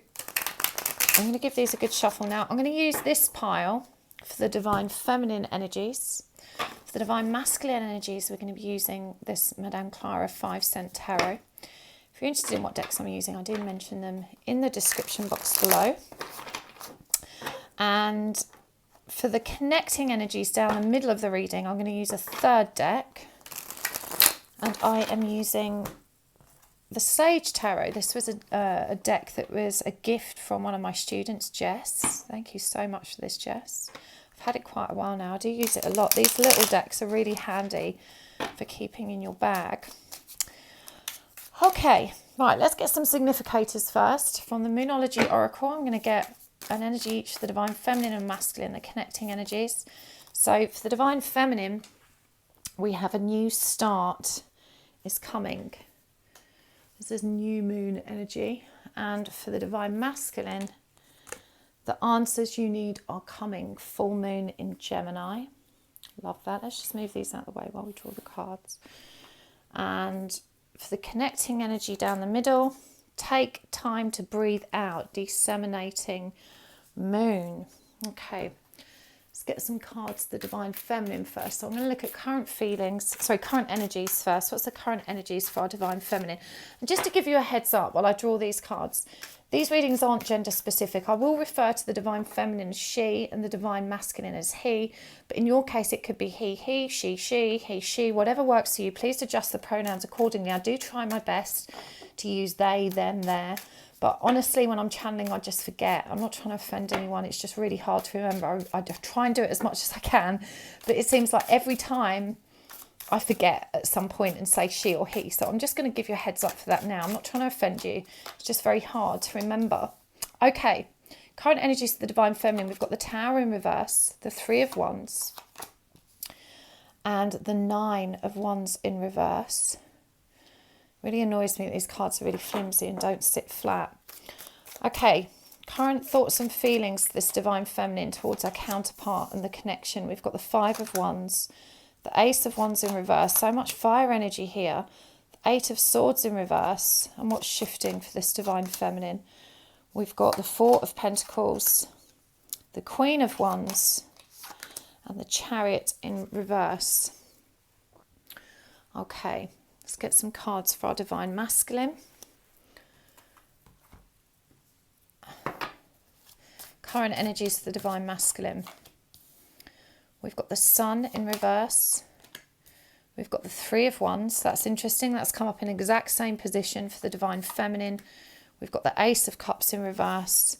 I'm going to give these a good shuffle now. I'm going to use this pile for the Divine Feminine energies. For the Divine Masculine energies, we're going to be using this Madame Clara 5-cent tarot. If you're interested in what decks I'm using, I did mention them in the description box below. And for the connecting energies down the middle of the reading, I'm going to use a third deck. And I am using the Sage Tarot. This was a deck that was a gift from one of my students, Jess. Thank you so much for this, Jess. I've had it quite a while now. I do use it a lot. These little decks are really handy for keeping in your bag. Okay, right, let's get some significators first. From the Moonology Oracle, I'm going to get an energy each for the Divine Feminine and Masculine, the connecting energies. So for the Divine Feminine, we have a new start is coming. This is new moon energy. And for the Divine Masculine, the answers you need are coming. Full moon in Gemini. Love that. Let's just move these out of the way while we draw the cards. And for the connecting energy down the middle, take time to breathe out. Disseminating moon. Okay. Let's get some cards, the Divine Feminine first. So I'm going to look at current energies first. What's the current energies for our Divine Feminine? And just to give you a heads up while I draw these cards, these readings aren't gender specific. I will refer to the Divine Feminine as she and the Divine Masculine as he. But in your case, it could be he, she, she, whatever works for you. Please adjust the pronouns accordingly. I do try my best to use they, them, their. But honestly, when I'm channeling, I just forget. I'm not trying to offend anyone. It's just really hard to remember. I try and do it as much as I can. But it seems like every time I forget at some point and say she or he. So I'm just going to give you a heads up for that now. I'm not trying to offend you. It's just very hard to remember. Okay. Current energies of the Divine Feminine. We've got the Tower in reverse, the Three of Wands, and the Nine of Wands in reverse. Really annoys me that these cards are really flimsy and don't sit flat. Okay, current thoughts and feelings for this Divine Feminine towards our counterpart and the connection. We've got the Five of Wands, the Ace of Wands in reverse. So much fire energy here. The Eight of Swords in reverse. And what's shifting for this Divine Feminine? We've got the Four of Pentacles, the Queen of Wands, and the Chariot in reverse. Okay. Let's get some cards for our Divine Masculine. Current energies for the Divine Masculine. We've got the Sun in reverse. We've got the Three of Wands. That's interesting. That's come up in exact same position for the Divine Feminine. We've got the Ace of Cups in reverse.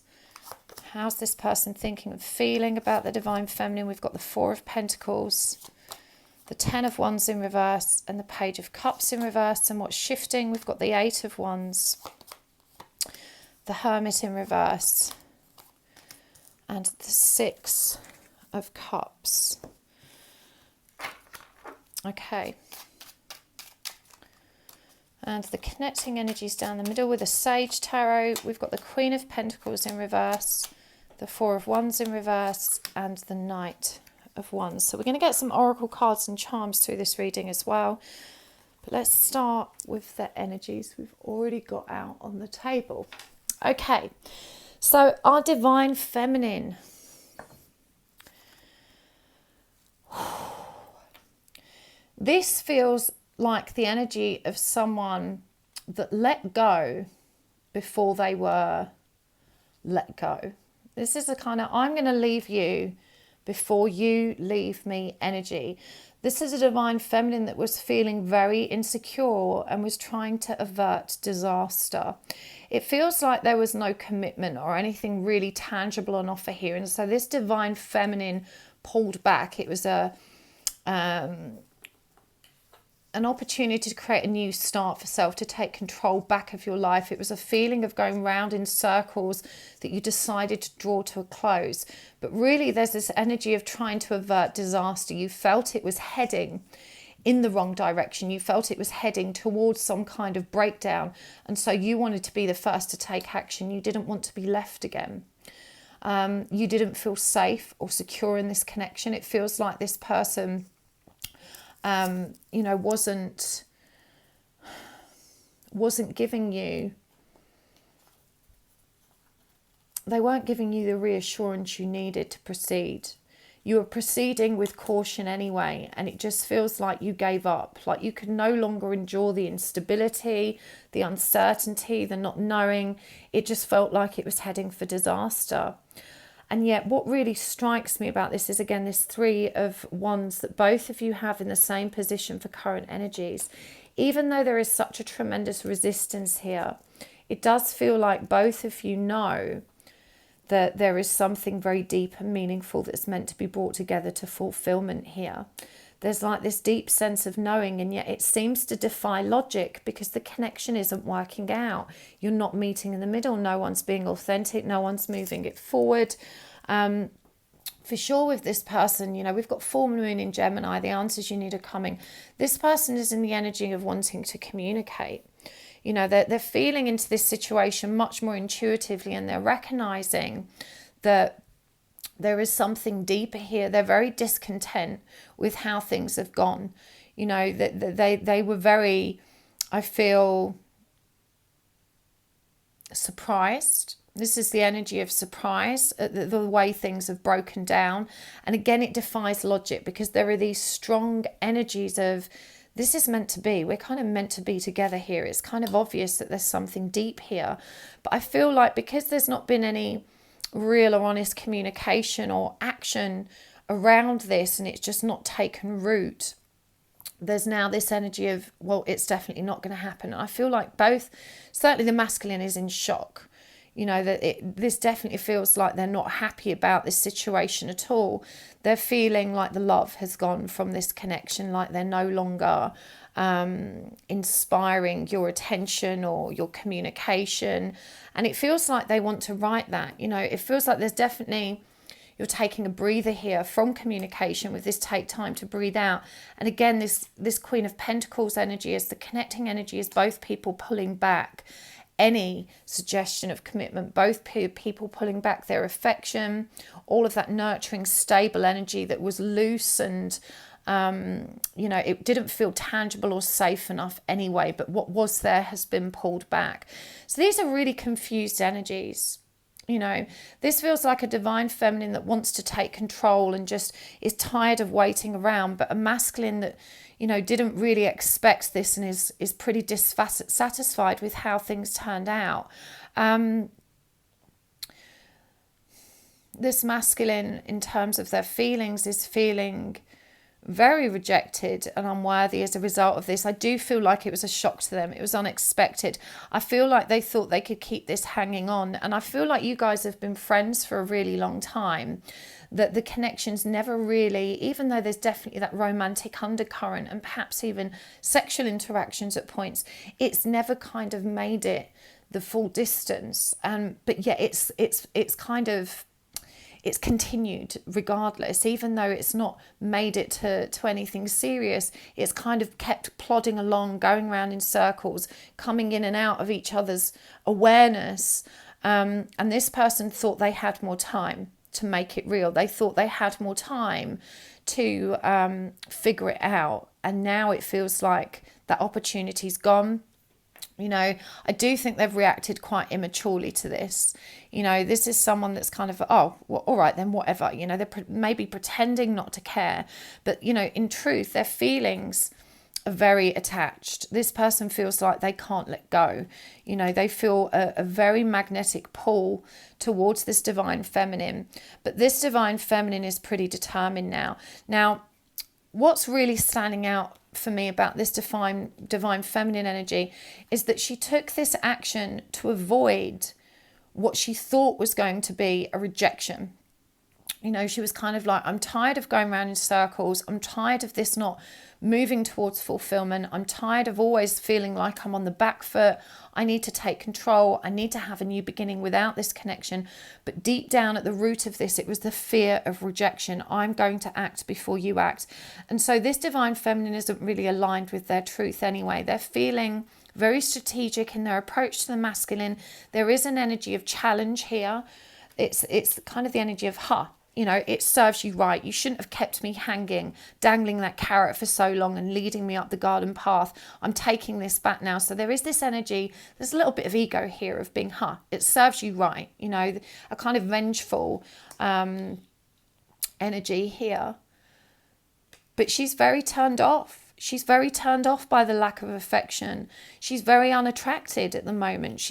How's this person thinking and feeling about the Divine Feminine? We've got the Four of Pentacles, the Ten of Wands in reverse, and the Page of Cups in reverse. And what's shifting? We've got the Eight of Wands, the Hermit in reverse, and the Six of Cups. Okay. And the connecting energies down the middle with the Sage Tarot. We've got the Queen of Pentacles in reverse, the Four of Wands in reverse, and the Knight of Wands. So we're going to get some oracle cards and charms through this reading as well. But let's start with the energies we've already got out on the table. Okay, so our Divine Feminine. This feels like the energy of someone that let go before they were let go. This is a kind of, I'm going to leave you before you leave me energy. This is a Divine Feminine that was feeling very insecure and was trying to avert disaster. It feels like there was no commitment or anything really tangible on offer here. And so this Divine Feminine pulled back. It was a an opportunity to create a new start for self, to take control back of your life. It was a feeling of going round in circles that you decided to draw to a close. But really there's this energy of trying to avert disaster. You felt it was heading in the wrong direction. You felt it was heading towards some kind of breakdown. And so you wanted to be the first to take action. You didn't want to be left again. You didn't feel safe or secure in this connection. It feels like this person wasn't giving you, they weren't giving you the reassurance you needed to proceed. You were proceeding with caution anyway, and it just feels like you gave up, like you could no longer endure the instability, the uncertainty, the not knowing. It just felt like it was heading for disaster. And yet what really strikes me about this is, again, this 3 of Wands that both of you have in the same position for current energies. Even though there is such a tremendous resistance here, it does feel like both of you know that there is something very deep and meaningful that's meant to be brought together to fulfillment here. There's like this deep sense of knowing, and yet it seems to defy logic because the connection isn't working out. You're not meeting in the middle. No one's being authentic. No one's moving it forward. For sure with this person, we've got full moon in Gemini. The answers you need are coming. This person is in the energy of wanting to communicate. They're feeling into this situation much more intuitively, and they're recognizing that there is something deeper here. They're very discontent with how things have gone. They were very, I feel, surprised. This is the energy of surprise at the way things have broken down. And again, it defies logic because there are these strong energies of, this is meant to be. We're kind of meant to be together here. It's kind of obvious that there's something deep here. But I feel like because there's not been any real or honest communication or action around this, and it's just not taken root, there's now this energy of, well, it's definitely not going to happen. And I feel like both, certainly the masculine is in shock. This definitely feels like they're not happy about this situation at all. They're feeling like the love has gone from this connection, like they're no longer inspiring your attention or your communication. And it feels like they want to write that. It feels like there's definitely, you're taking a breather here from communication with this take time to breathe out. And again, this Queen of Pentacles energy is the connecting energy, is both people pulling back any suggestion of commitment, both people pulling back their affection, all of that nurturing, stable energy that was loose and, it didn't feel tangible or safe enough anyway, but what was there has been pulled back. So these are really confused energies. This feels like a divine feminine that wants to take control and just is tired of waiting around, but a masculine that, didn't really expect this and is pretty dissatisfied with how things turned out. This masculine, in terms of their feelings, is feeling very rejected and unworthy as a result of this. I do feel like it was a shock to them. It was unexpected. I feel like they thought they could keep this hanging on. And I feel like you guys have been friends for a really long time, that the connections never really, even though there's definitely that romantic undercurrent and perhaps even sexual interactions at points, it's never kind of made it the full distance. But yeah, it's kind of, it's continued regardless, even though it's not made it to anything serious. It's kind of kept plodding along, going around in circles, coming in and out of each other's awareness. And this person thought they had more time to make it real. They thought they had more time to figure it out. And now it feels like that opportunity's gone. I do think they've reacted quite immaturely to this. This is someone that's kind of, oh, well, all right, then whatever. They're maybe pretending not to care. But, in truth, their feelings are very attached. This person feels like they can't let go. They feel a very magnetic pull towards this divine feminine. But this divine feminine is pretty determined now. Now, what's really standing out for me about this divine feminine energy is that she took this action to avoid what she thought was going to be a rejection. You know, she was kind of like, I'm tired of going around in circles. I'm tired of this not moving towards fulfillment. I'm tired of always feeling like I'm on the back foot. I need to take control. I need to have a new beginning without this connection. But deep down at the root of this, it was the fear of rejection. I'm going to act before you act. And so this divine feminine isn't really aligned with their truth anyway. They're feeling very strategic in their approach to the masculine. There is an energy of challenge here. It's kind of the energy of, you know, it serves you right. You shouldn't have kept me hanging, dangling that carrot for so long and leading me up the garden path. I'm taking this back now. So there is this energy, there's a little bit of ego here of being, it serves you right. You know, a kind of vengeful energy here. But she's very turned off. She's very turned off by the lack of affection. She's very unattracted at the moment.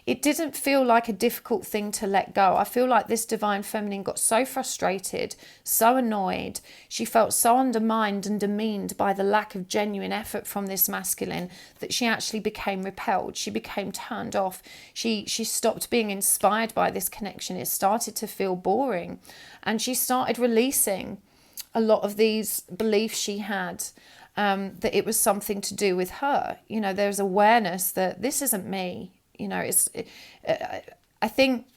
It didn't feel like a difficult thing to let go. I feel like this divine feminine got so frustrated, so annoyed. She felt so undermined and demeaned by the lack of genuine effort from this masculine that she actually became repelled. She became turned off. She stopped being inspired by this connection. It started to feel boring. And she started releasing a lot of these beliefs she had, that it was something to do with her. You know, there's awareness that this isn't me. You know, I think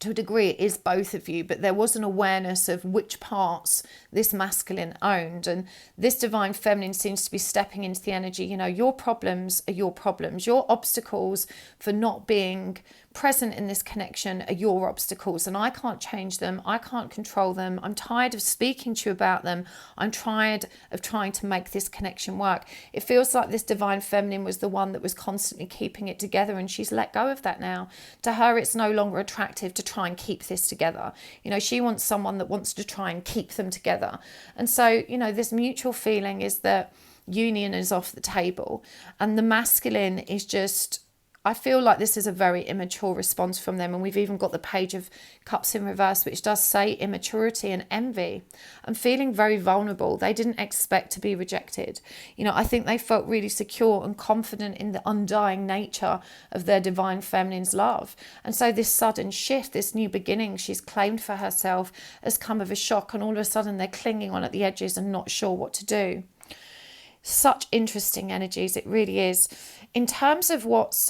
to a degree it is both of you, but there was an awareness of which parts this masculine owned. And this divine feminine seems to be stepping into the energy, you know, your problems are your problems. Your obstacles for not being present in this connection are your obstacles, and I can't change them. I can't control them. I'm tired of speaking to you about them. I'm tired of trying to make this connection work. It feels like this divine feminine was the one that was constantly keeping it together, and she's let go of that now. To her, it's no longer attractive to try and keep this together. You know, she wants someone that wants to try and keep them together. And so, you know, this mutual feeling is that union is off the table, and the masculine is just, I feel like this is a very immature response from them. And we've even got the Page of Cups in reverse, which does say immaturity and envy. I'm feeling very vulnerable. They didn't expect to be rejected. You know, I think they felt really secure and confident in the undying nature of their divine feminine's love. And so this sudden shift, this new beginning she's claimed for herself, has come of a shock. And all of a sudden they're clinging on at the edges and not sure what to do. Such interesting energies, it really is. In terms of what's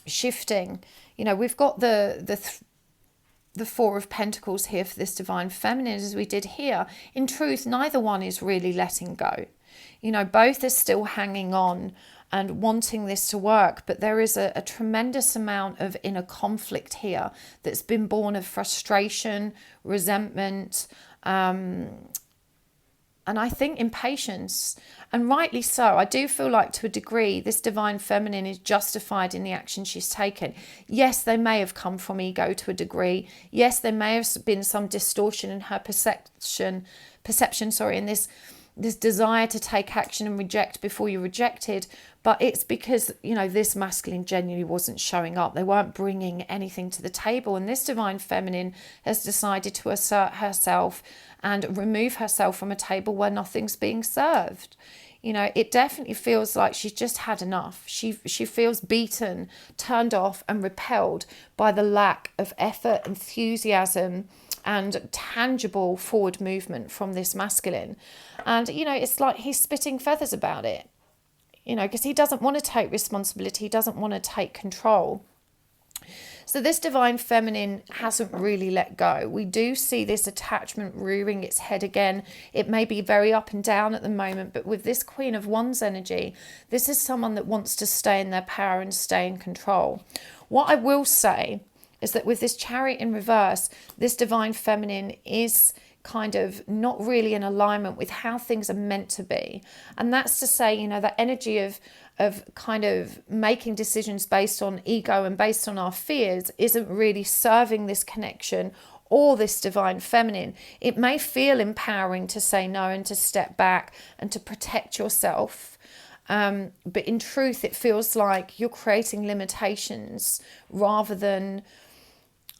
shifting, you know, we've got the Four of Pentacles here for this divine feminine, as we did here. In truth, neither one is really letting go. You know, both are still hanging on and wanting this to work, but there is a tremendous amount of inner conflict here that's been born of frustration, resentment, and I think impatience, and rightly so. I do feel like to a degree this divine feminine is justified in the action she's taken. Yes, they may have come from ego to a degree. Yes, there may have been some distortion in her perception, and this desire to take action and reject before you're rejected. But it's because, you know, this masculine genuinely wasn't showing up. They weren't bringing anything to the table. And this divine feminine has decided to assert herself and remove herself from a table where nothing's being served. You know, it definitely feels like she's just had enough. She feels beaten, turned off and repelled by the lack of effort, enthusiasm and tangible forward movement from this masculine. And, you know, it's like he's spitting feathers about it, you know, because he doesn't want to take responsibility. He doesn't want to take control. So this divine feminine hasn't really let go. We do see this attachment rearing its head again. It may be very up and down at the moment, but with this Queen of Wands energy, this is someone that wants to stay in their power and stay in control. What I will say is that with this Chariot in reverse, this divine feminine is kind of not really in alignment with how things are meant to be. And that's to say, you know, that energy of kind of making decisions based on ego and based on our fears isn't really serving this connection or this divine feminine. It may feel empowering to say no and to step back and to protect yourself. But in truth, it feels like you're creating limitations rather than,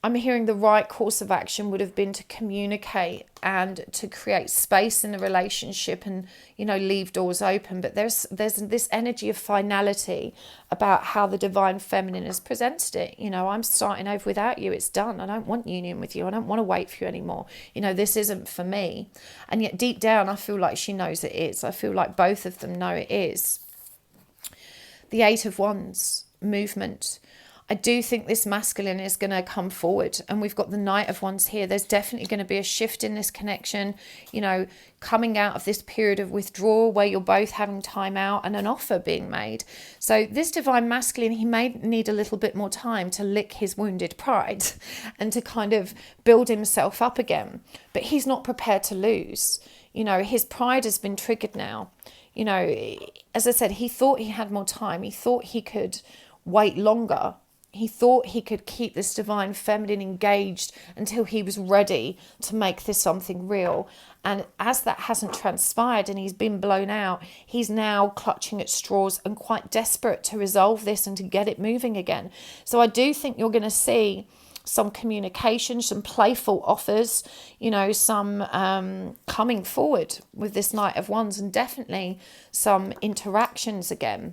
I'm hearing the right course of action would have been to communicate and to create space in the relationship and, you know, leave doors open. But there's this energy of finality about how the divine feminine has presented it. You know, I'm starting over without you. It's done. I don't want union with you. I don't want to wait for you anymore. You know, this isn't for me. And yet deep down, I feel like she knows it is. I feel like both of them know it is. The Eight of Wands, movement. I do think this masculine is going to come forward, and we've got the Knight of Wands here. There's definitely going to be a shift in this connection, you know, coming out of this period of withdrawal where you're both having time out and an offer being made. So this divine masculine, he may need a little bit more time to lick his wounded pride and to kind of build himself up again. But he's not prepared to lose. You know, his pride has been triggered now. You know, as I said, he thought he had more time. He thought he could wait longer. He thought he could keep this divine feminine engaged until he was ready to make this something real. And as that hasn't transpired and he's been blown out, he's now clutching at straws and quite desperate to resolve this and to get it moving again. So I do think you're going to see some communication, some playful offers, you know, some coming forward with this Knight of Wands, and definitely some interactions again.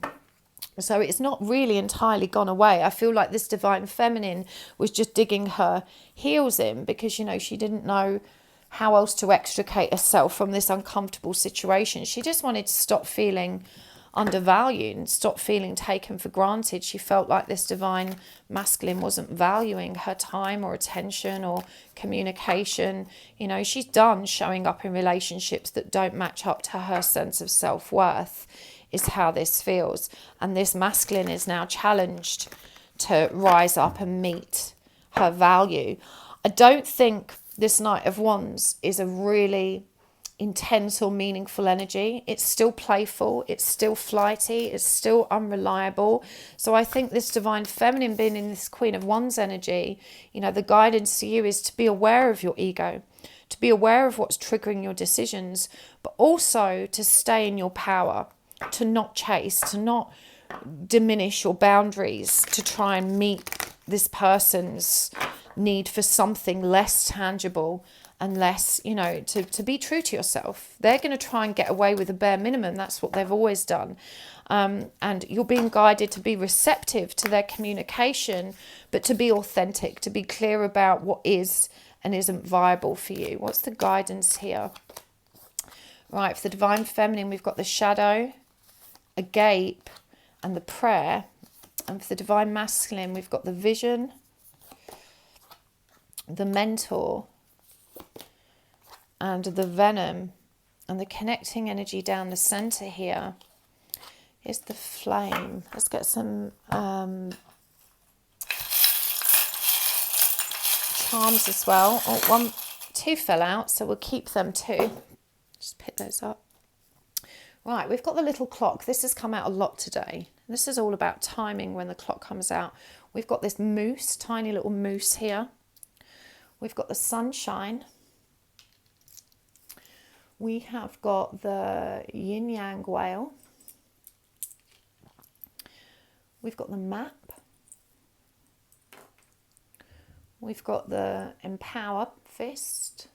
So it's not really entirely gone away. I feel like this divine feminine was just digging her heels in because, you know, she didn't know how else to extricate herself from this uncomfortable situation. She just wanted to stop feeling undervalued and stop feeling taken for granted. She felt like this divine masculine wasn't valuing her time or attention or communication. You know, she's done showing up in relationships that don't match up to her sense of self-worth, is how this feels. And this masculine is now challenged to rise up and meet her value. I don't think this Knight of Wands is a really intense or meaningful energy. It's still playful, it's still flighty, it's still unreliable. So I think this divine feminine being in this Queen of Wands energy, you know, the guidance to you is to be aware of your ego, to be aware of what's triggering your decisions, but also to stay in your power, to not chase, to not diminish your boundaries, to try and meet this person's need for something less tangible and less, you know, to be true to yourself. They're going to try and get away with the bare minimum. That's what they've always done. And you're being guided to be receptive to their communication, but to be authentic, to be clear about what is and isn't viable for you. What's the guidance here? Right, for the divine feminine, we've got the shadow, agape, and the prayer. And for the divine masculine, we've got the vision, the mentor, and the venom. And the connecting energy down the center here is the flame. Let's get some charms as well. Oh, two fell out, so we'll keep them too. Just pick those up. Right, we've got the little clock. This has come out a lot today. This is all about timing when the clock comes out. We've got this moose, tiny little moose here. We've got the sunshine. We have got the yin-yang whale. We've got the map. We've got the empower fist.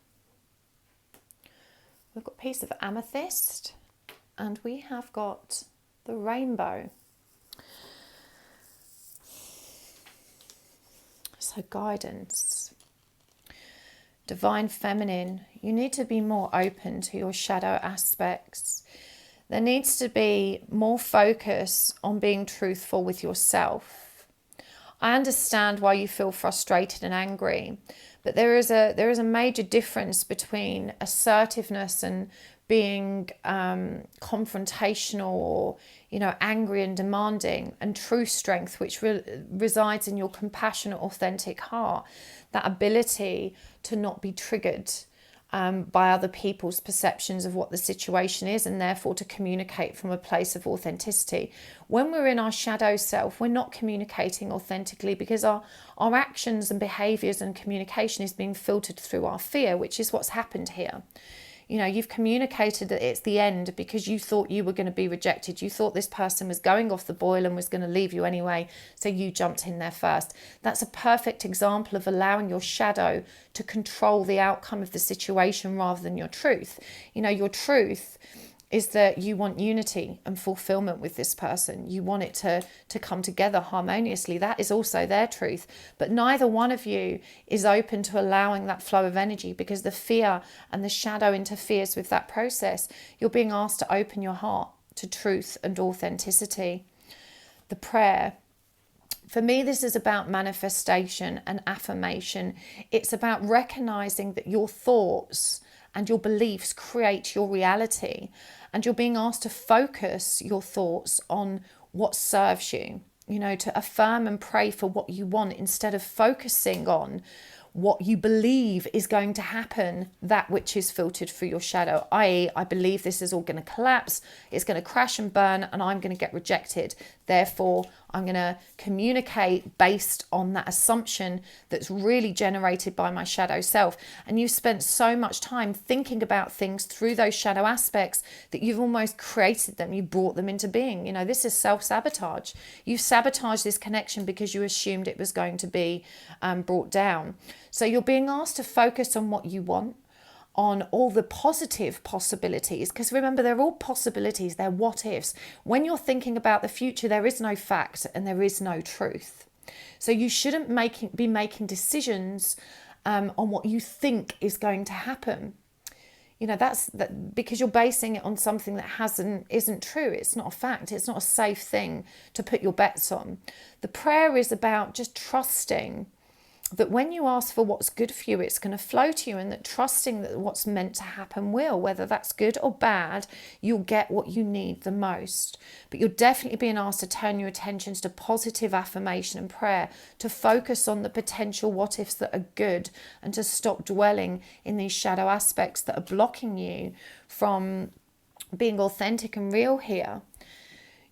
We've got a piece of amethyst. And we have got the rainbow. So guidance. Divine feminine, you need to be more open to your shadow aspects. There needs to be more focus on being truthful with yourself. I understand why you feel frustrated and angry, but there is a major difference between assertiveness and being confrontational or, you know, angry and demanding, and true strength, which resides in your compassionate, authentic heart. That ability to not be triggered by other people's perceptions of what the situation is, and therefore to communicate from a place of authenticity. When we're in our shadow self, we're not communicating authentically because our actions and behaviours and communication is being filtered through our fear, which is what's happened here. You know, you've communicated that it's the end because you thought you were going to be rejected. You thought this person was going off the boil and was going to leave you anyway, so you jumped in there first. That's a perfect example of allowing your shadow to control the outcome of the situation rather than your truth. You know, your truth is that you want unity and fulfillment with this person. You want it to come together harmoniously. That is also their truth. But neither one of you is open to allowing that flow of energy because the fear and the shadow interferes with that process. You're being asked to open your heart to truth and authenticity. The prayer. For me, this is about manifestation and affirmation. It's about recognizing that your thoughts and your beliefs create your reality. And you're being asked to focus your thoughts on what serves you, you know, to affirm and pray for what you want instead of focusing on what you believe is going to happen, that which is filtered through your shadow, i.e. I believe this is all going to collapse, it's going to crash and burn, and I'm going to get rejected. Therefore, I'm going to communicate based on that assumption that's really generated by my shadow self. And you've spent so much time thinking about things through those shadow aspects that you've almost created them, you brought them into being. You know, this is self-sabotage. You sabotaged this connection because you assumed it was going to be brought down. So you're being asked to focus on what you want, on all the positive possibilities, because remember, they're all possibilities, they're what ifs. When you're thinking about the future, there is no fact and there is no truth. So you shouldn't be making decisions on what you think is going to happen. You know, that's because you're basing it on something that isn't true. It's not a fact. It's not a safe thing to put your bets on. The prayer is about just trusting that when you ask for what's good for you, it's going to flow to you, and that trusting that what's meant to happen will, whether that's good or bad, you'll get what you need the most. But you're definitely being asked to turn your attentions to positive affirmation and prayer, to focus on the potential what ifs that are good, and to stop dwelling in these shadow aspects that are blocking you from being authentic and real here.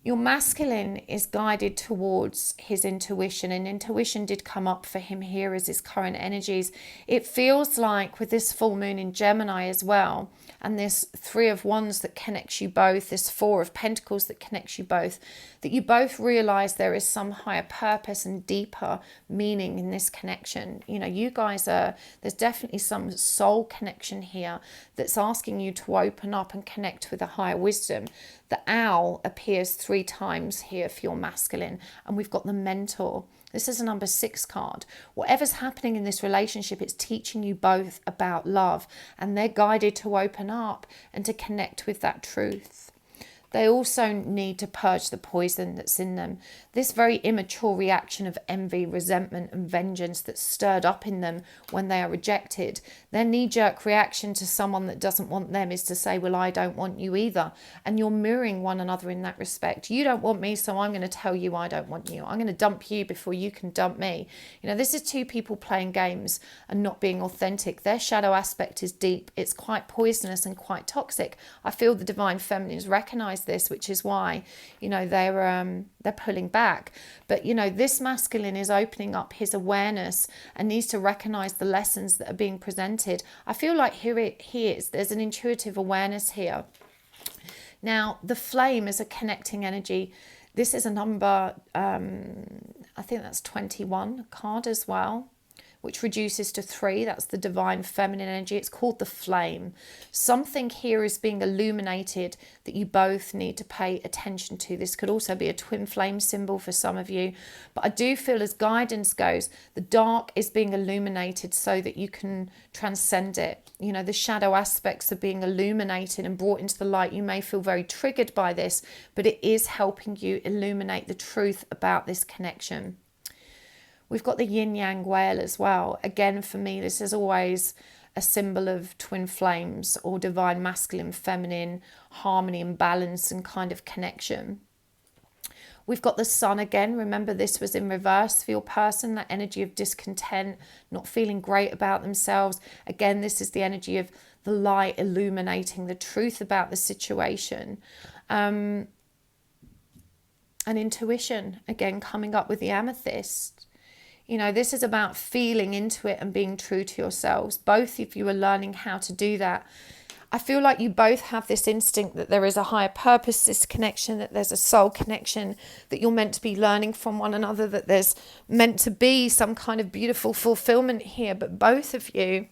Your masculine is guided towards his intuition, and intuition did come up for him here as his current energies. It feels like with this full moon in Gemini as well, and this 3 of Wands that connects you both, this 4 of Pentacles that connects you both, that you both realize there is some higher purpose and deeper meaning in this connection. You know, you guys there's definitely some soul connection here that's asking you to open up and connect with a higher wisdom. The owl appears 3 times here for your masculine, and we've got the mentor. This is a number 6 card. Whatever's happening in this relationship, it's teaching you both about love, and they're guided to open up and to connect with that truth. They also need to purge the poison that's in them. This very immature reaction of envy, resentment and vengeance that's stirred up in them when they are rejected. Their knee-jerk reaction to someone that doesn't want them is to say, well, I don't want you either. And you're mirroring one another in that respect. You don't want me, so I'm going to tell you I don't want you. I'm going to dump you before you can dump me. You know, this is 2 people playing games and not being authentic. Their shadow aspect is deep. It's quite poisonous and quite toxic. I feel the divine feminines recognize this, which is why, you know, they're pulling back. But, you know, this masculine is opening up his awareness and needs to recognize the lessons that are being presented. I feel like here he is. There's an intuitive awareness here. Now, the flame is a connecting energy. This is a number, I think that's 21 card as well, which reduces to 3. That's the divine feminine energy. It's called the flame. Something here is being illuminated that you both need to pay attention to. This could also be a twin flame symbol for some of you. But I do feel, as guidance goes, the dark is being illuminated so that you can transcend it. You know, the shadow aspects are being illuminated and brought into the light. You may feel very triggered by this, but it is helping you illuminate the truth about this connection. We've got the yin-yang whale as well. Again, for me, this is always a symbol of twin flames or divine masculine, feminine, harmony and balance and kind of connection. We've got the sun again. Remember, this was in reverse for your person, that energy of discontent, not feeling great about themselves. Again, this is the energy of the light illuminating the truth about the situation. And intuition, again, coming up with the amethyst. You know, this is about feeling into it and being true to yourselves. Both of you are learning how to do that. I feel like you both have this instinct that there is a higher purpose, this connection, that there's a soul connection, that you're meant to be learning from one another, that there's meant to be some kind of beautiful fulfillment here. But both of you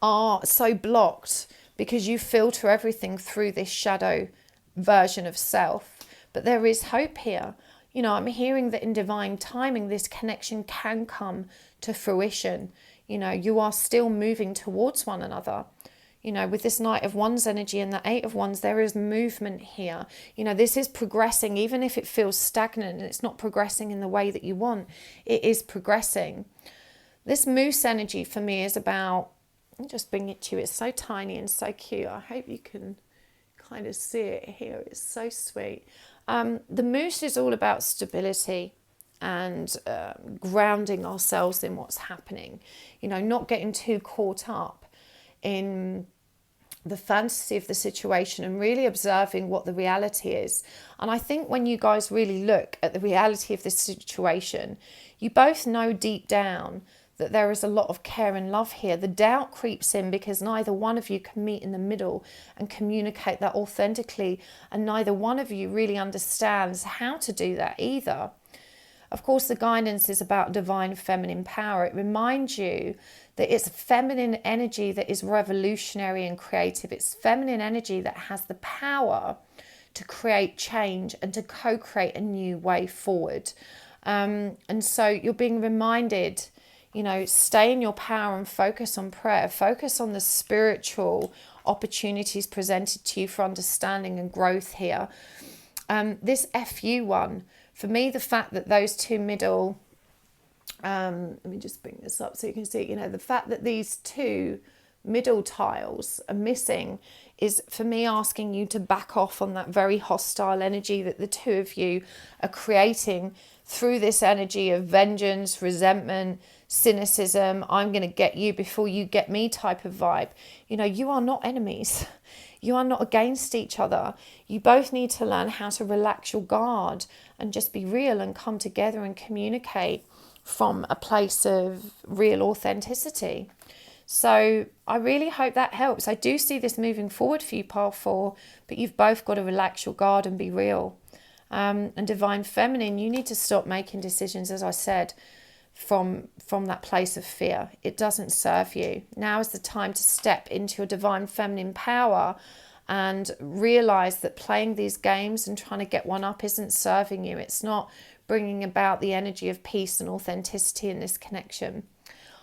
are so blocked because you filter everything through this shadow version of self. But there is hope here. You know, I'm hearing that in divine timing, this connection can come to fruition. You know, you are still moving towards one another. You know, with this Knight of Wands energy and the Eight of Wands, there is movement here. You know, this is progressing, even if it feels stagnant and it's not progressing in the way that you want, it is progressing. This Moose energy for me is about, I'll just bring it to you. It's so tiny and so cute. I hope you can kind of see it here. It's so sweet. The Moose is all about stability and grounding ourselves in what's happening. You know, not getting too caught up in the fantasy of the situation and really observing what the reality is. And I think when you guys really look at the reality of this situation, you both know deep down that there is a lot of care and love here. The doubt creeps in because neither one of you can meet in the middle and communicate that authentically, and neither one of you really understands how to do that either. Of course, the guidance is about divine feminine power. It reminds you that it's feminine energy that is revolutionary and creative. It's feminine energy that has the power to create change and to co-create a new way forward. And so you're being reminded, you know, stay in your power and focus on prayer. Focus on the spiritual opportunities presented to you for understanding and growth here. This FU one, for me, the fact that those two middle, let me just bring this up so you can see, you know, the fact that these two middle tiles are missing is for me asking you to back off on that very hostile energy that the two of you are creating through this energy of vengeance, resentment, cynicism, I'm going to get you before you get me type of vibe. You know, you are not enemies. You are not against each other. You both need to learn how to relax your guard and just be real and come together and communicate from a place of real authenticity. So I really hope that helps. I do see this moving forward for you, Pile 4, but you've both got to relax your guard and be real. And Divine Feminine, you need to stop making decisions, as I said, from that place of fear. It doesn't serve you. Now is the time to step into your Divine Feminine power and realize that playing these games and trying to get one up isn't serving you. It's not bringing about the energy of peace and authenticity in this connection.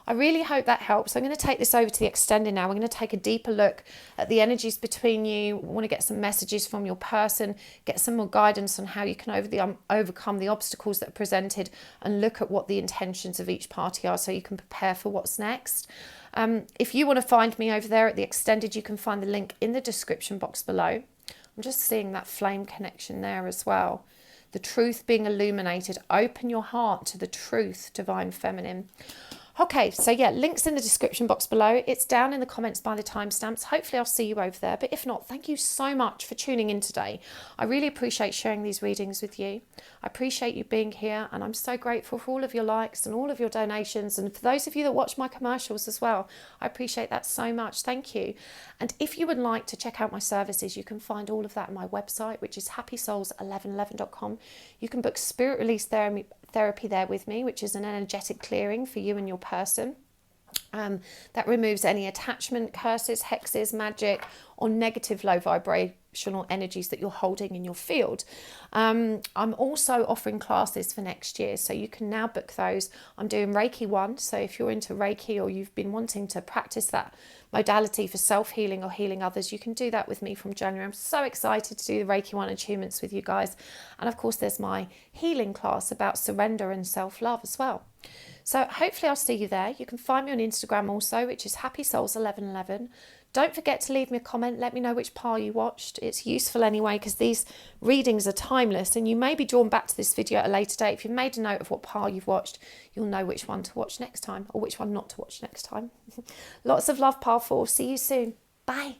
I really hope that helps. I'm going to take this over to the extended now. We're going to take a deeper look at the energies between you. We want to get some messages from your person, get some more guidance on how you can overcome the obstacles that are presented, and look at what the intentions of each party are so you can prepare for what's next. If you want to find me over there at the extended, you can find the link in the description box below. I'm just seeing that flame connection there as well. The truth being illuminated. Open your heart to the truth, Divine Feminine. Okay, so yeah, links in the description box below. It's down in the comments by the timestamps. Hopefully I'll see you over there. But if not, thank you so much for tuning in today. I really appreciate sharing these readings with you. I appreciate you being here, and I'm so grateful for all of your likes and all of your donations. And for those of you that watch my commercials as well, I appreciate that so much. Thank you. And if you would like to check out my services, you can find all of that on my website, which is happysouls1111.com. You can book spirit release therapy there with me, which is an energetic clearing for you and your person. That removes any attachment, curses, hexes, magic, or negative low vibrational energies that you're holding in your field. I'm also offering classes for next year, so you can now book those. I'm doing Reiki 1, so if you're into Reiki or you've been wanting to practice that modality for self-healing or healing others, you can do that with me from January. I'm so excited to do the Reiki 1 attunements with you guys. And of course, there's my healing class about surrender and self-love as well. So hopefully I'll see you there. You can find me on Instagram also, which is happysouls1111. Don't forget to leave me a comment. Let me know which pile you watched. It's useful anyway, because these readings are timeless, and you may be drawn back to this video at a later date. If you've made a note of what pile you've watched, you'll know which one to watch next time, or which one not to watch next time. Lots of love, Pile 4. See you soon. Bye.